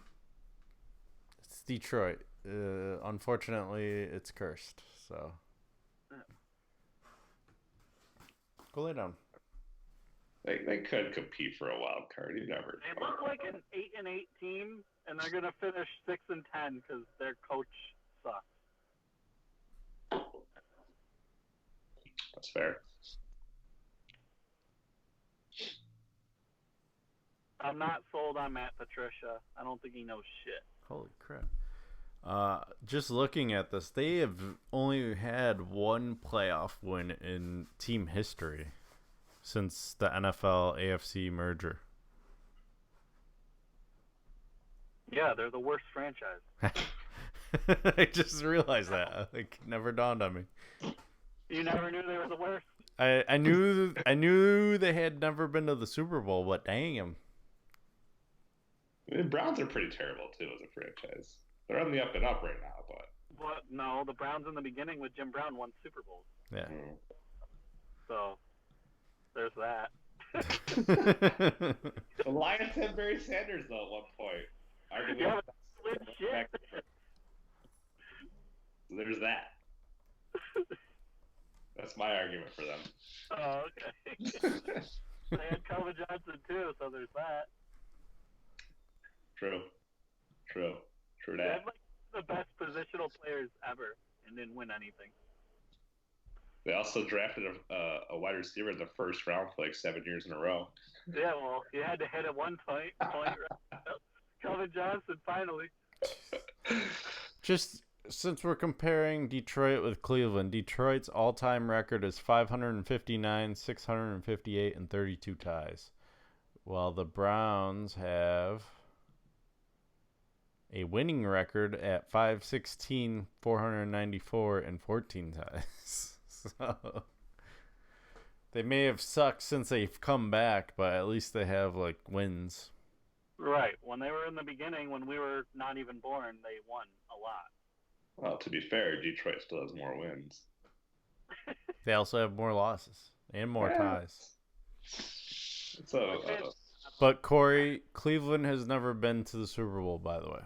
It's Detroit. Unfortunately, it's cursed. So go lay down. They could compete for a wild card. You never. They look like an 8-8 team, and they're going to finish 6-10 because their coach sucks. That's fair. I'm not sold on Matt Patricia. I don't think he knows shit. Holy crap. Just looking at this, they have only had one playoff win in team history since the NFL AFC merger. Yeah, they're the worst franchise. I just realized that. Like, never dawned on me. You never knew they were the worst? I knew they had never been to the Super Bowl, but dang them. I mean, Browns are pretty terrible too as a franchise. They're on the up and up right now, but. But no, the Browns in the beginning with Jim Brown won Super Bowls. Yeah. So there's that. The Lions had Barry Sanders though at one point. Arguably, Yeah, but shit. So there's that. That's my argument for them. Oh, okay. They had Calvin Johnson too, so there's that. True They that. had like the best positional players ever and didn't win anything. They also drafted a wide receiver in the first round for like 7 years in a row. Yeah, well, you had to hit at one point. Right? Calvin Johnson finally. Just since we're comparing Detroit with Cleveland, Detroit's all-time record is 559, 658, and 32 ties. While the Browns have a winning record at 516, 494, and 14 ties. So they may have sucked since they've come back, but at least they have like wins. Right. When they were in the beginning, when we were not even born, they won a lot. Well, to be fair, Detroit still has more wins. They also have more losses and more ties. So, Not But Corey, Cleveland has never been to the Super Bowl, by the way.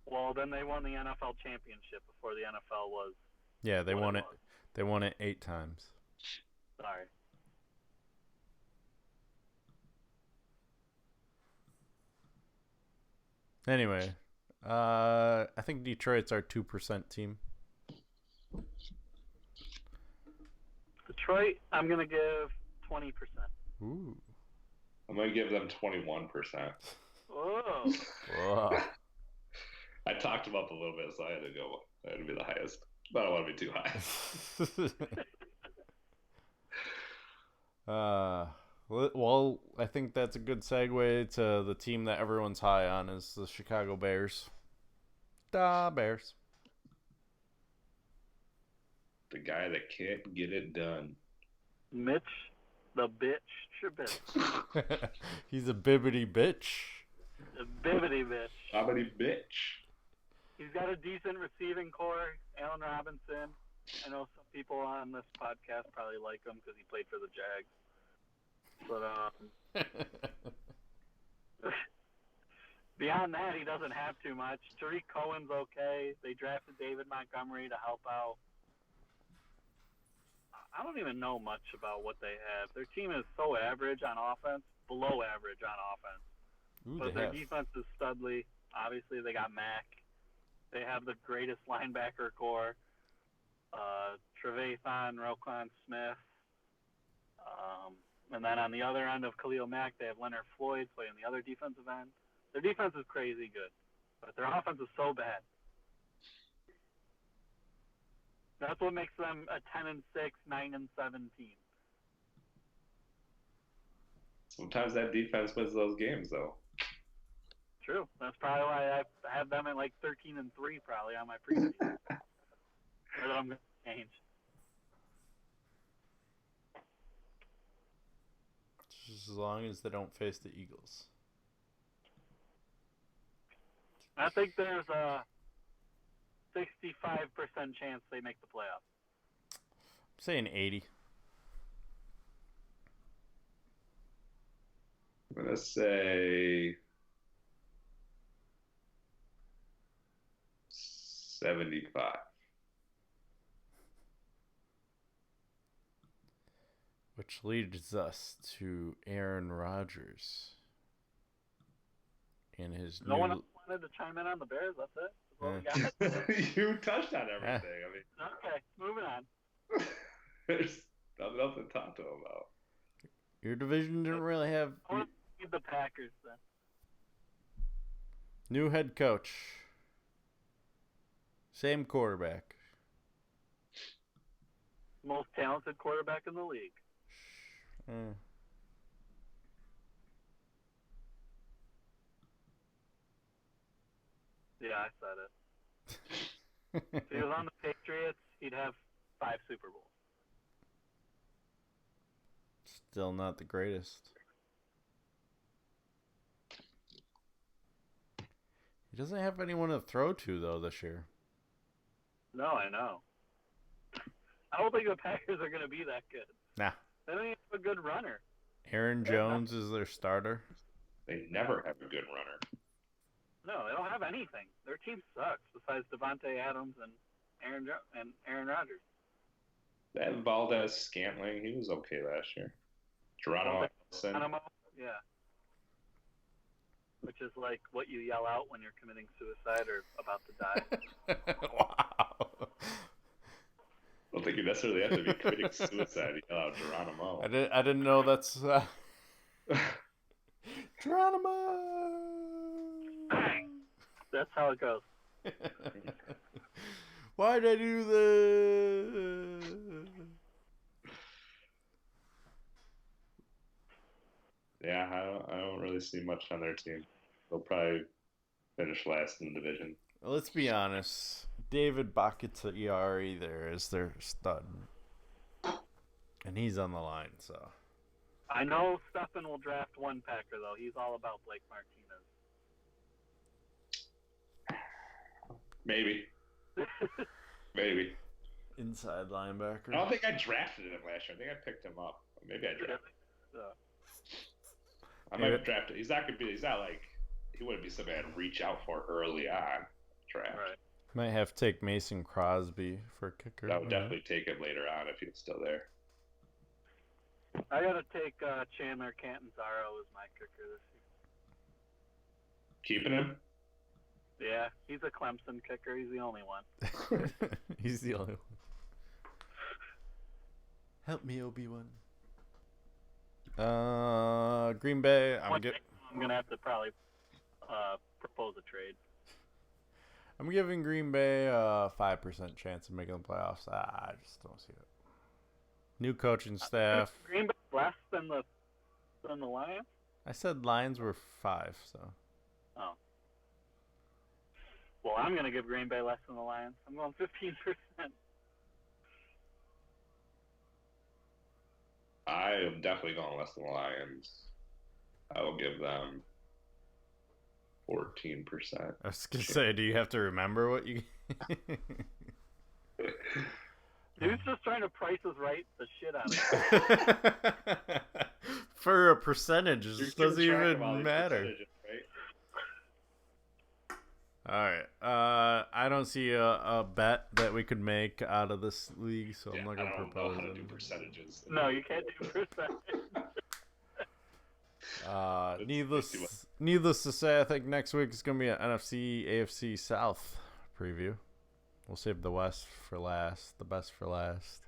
Well, then they won the NFL championship before the NFL was. Yeah, they what won it. was. They won it 8 times. Sorry. Anyway, I think Detroit's our 2% team. Detroit, I'm gonna give 20%. Ooh. I'm gonna give them 21%. Oh. Whoa. I talked them up a little bit, so I had to go. I had to be the highest, but I don't want to be too high. Well, I think that's a good segue to the team that everyone's high on is the Chicago Bears. Da Bears. The guy that can't get it done. Mitch, the bitch Trubisky. He's a bibbity bitch. The bibbity bitch. How many bitch? He's got a decent receiving core. Allen Robinson. I know some people on this podcast probably like him because he played for the Jags. But beyond that, he doesn't have too much. Tariq Cohen's okay. They drafted David Montgomery to help out. I don't even know much about what they have. Their team is so average on offense, below average on offense. Ooh, But their defense is studly. Obviously, they got Mack. They have the greatest linebacker core. Trevathan, Roquan Smith. And then on the other end of Khalil Mack, they have Leonard Floyd playing the other defensive end. Their defense is crazy good, but their offense is so bad. That's what makes them a 10-6, 9-7 team. Sometimes that defense wins those games, though. True. That's probably why I have them at like 13-3 probably on my preview. Or that I'm going to change. Just as long as they don't face the Eagles. I think there's a 65% chance they make the playoffs. I'm saying 80. I'm going to say 75. Which leads us to Aaron Rodgers. And his No new... one else wanted to chime in on the Bears. That's it. That's what we got. You touched on everything. I mean, Okay, moving on. there's nothing else to talk to him about. Your division didn't really have I want to see the Packers then. new head coach. Same quarterback. Most talented quarterback in the league. Yeah, I said it. If he was on the Patriots, he'd have 5 Super Bowls. Still not the greatest. He doesn't have anyone to throw to, though, this year. No, I know. I don't think the Packers are going to be that good. Nah. They don't even have a good runner. Aaron Jones is their starter. They never have a good runner. No, they don't have anything. Their team sucks besides Devontae Adams and Aaron Rodgers. That Valdez Scantling, he was okay last year. Geronimo Allison. Yeah. Which is like what you yell out when you're committing suicide or about to die. Wow. I don't think you necessarily have to be committing suicide to yell out Geronimo. I didn't know that's Geronimo. That's how it goes. Why'd I do this? Yeah, I don't really see much on their team. They'll probably finish last in the division. Let's be honest. David Bakhtiari there is their stud. And he's on the line, so. I know Stephen will draft one Packer, though. He's all about Blake Martinez. Maybe. Maybe. Inside linebacker. I don't think I drafted him last year. I think I picked him up. Maybe I drafted him. I might have drafted. He's not gonna be. He's not like. He wouldn't be somebody I'd reach out for early on draft. Right. Might have to take Mason Crosby for kicker. I would definitely take him later on if he was still there. I gotta take Chandler Catanzaro as my kicker this Keeping him? year. Yeah, he's a Clemson kicker. He's the only one. He's the only one. Help me, Obi-Wan. Green Bay. I'm gonna have to probably propose a trade. I'm giving Green Bay a 5% chance of making the playoffs. I just don't see it. New coaching staff. Green Bay less than the Lions? I said Lions were 5, so. Oh. Well, I'm gonna give Green Bay less than the Lions. I'm going 15%. I am definitely going less than the Lions. I will give them 14%. I was gonna say, do you have to remember what you? Dude's just trying to Price is Right the shit out of it. For a percentage, it just doesn't even matter. Right? All right. I don't see a bet that we could make out of this league, so I'm not gonna I don't propose know how to do it. percentages. No, you can't do percentage. Needless to say, I think next week is gonna be an NFC AFC South preview. We'll save the West for last, the best for last.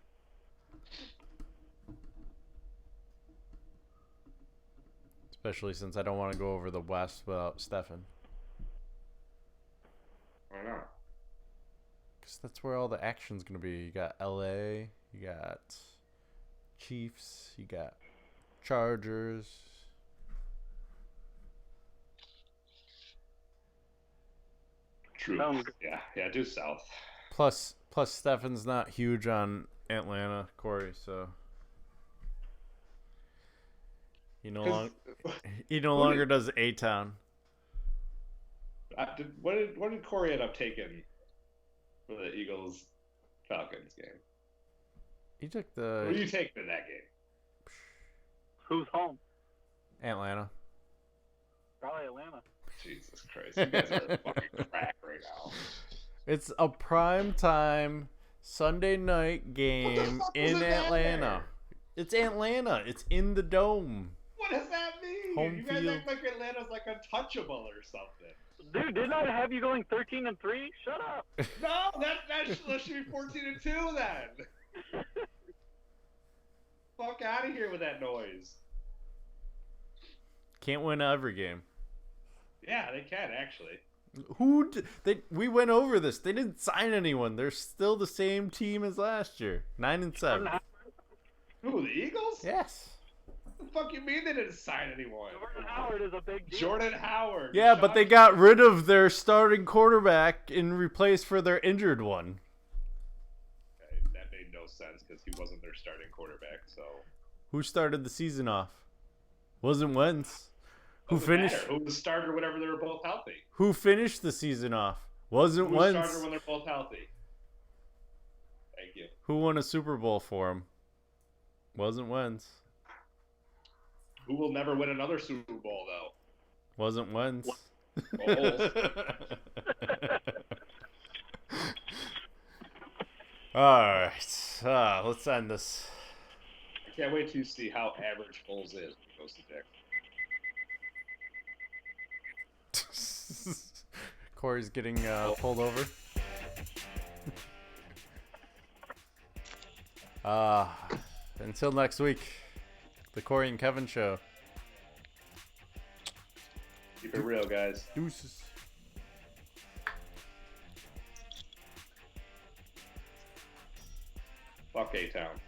Especially since I don't want to go over the West without Stefan. Why not? Because that's where all the action's going to be. You got LA, you got Chiefs, you got Chargers. True. Yeah, do South. Plus Stefan's not huge on Atlanta, Corey, so he no longer does A-Town. What did Corey end up taking for the Eagles Falcons game? He took What the do you take in that game? Who's home? Atlanta. Probably Atlanta. Jesus Christ, you guys are fucking crack right now. It's a prime time Sunday night game in Atlanta. It's Atlanta. It's in the dome. What does that mean? Home you guys field. act like Atlanta's like untouchable or something. Dude, didn't I have you going 13-3? Shut up. No, that should be 14-2 then. Fuck out of here with that noise. Can't win every game. Yeah, they can actually. We went over this. They didn't sign anyone. They're still the same team as last year. 9-7. Who, the Eagles? Yes. What the fuck you mean they didn't sign anyone? Jordan Howard is a big deal. Jordan Howard. Yeah, but they got rid of their starting quarterback in replace for their injured one. Okay, that made no sense because he wasn't their starting quarterback. So Who started the season off? Wasn't Wentz. Who finished? Who was the starter whenever they were both healthy? Who finished the season off? Wasn't Who was the Wentz. starter when they're both healthy? Thank you. Who won a Super Bowl for him? Wasn't Wentz. Who will never win another Super Bowl though? Wasn't Wentz. Bowles. All right. Let's end this. I can't wait to see how average Foles is when he goes to Dick. Corey's getting pulled over. Until next week, the Corey and Kevin Show. Keep it real, guys. Deuces. Fuck A-Town.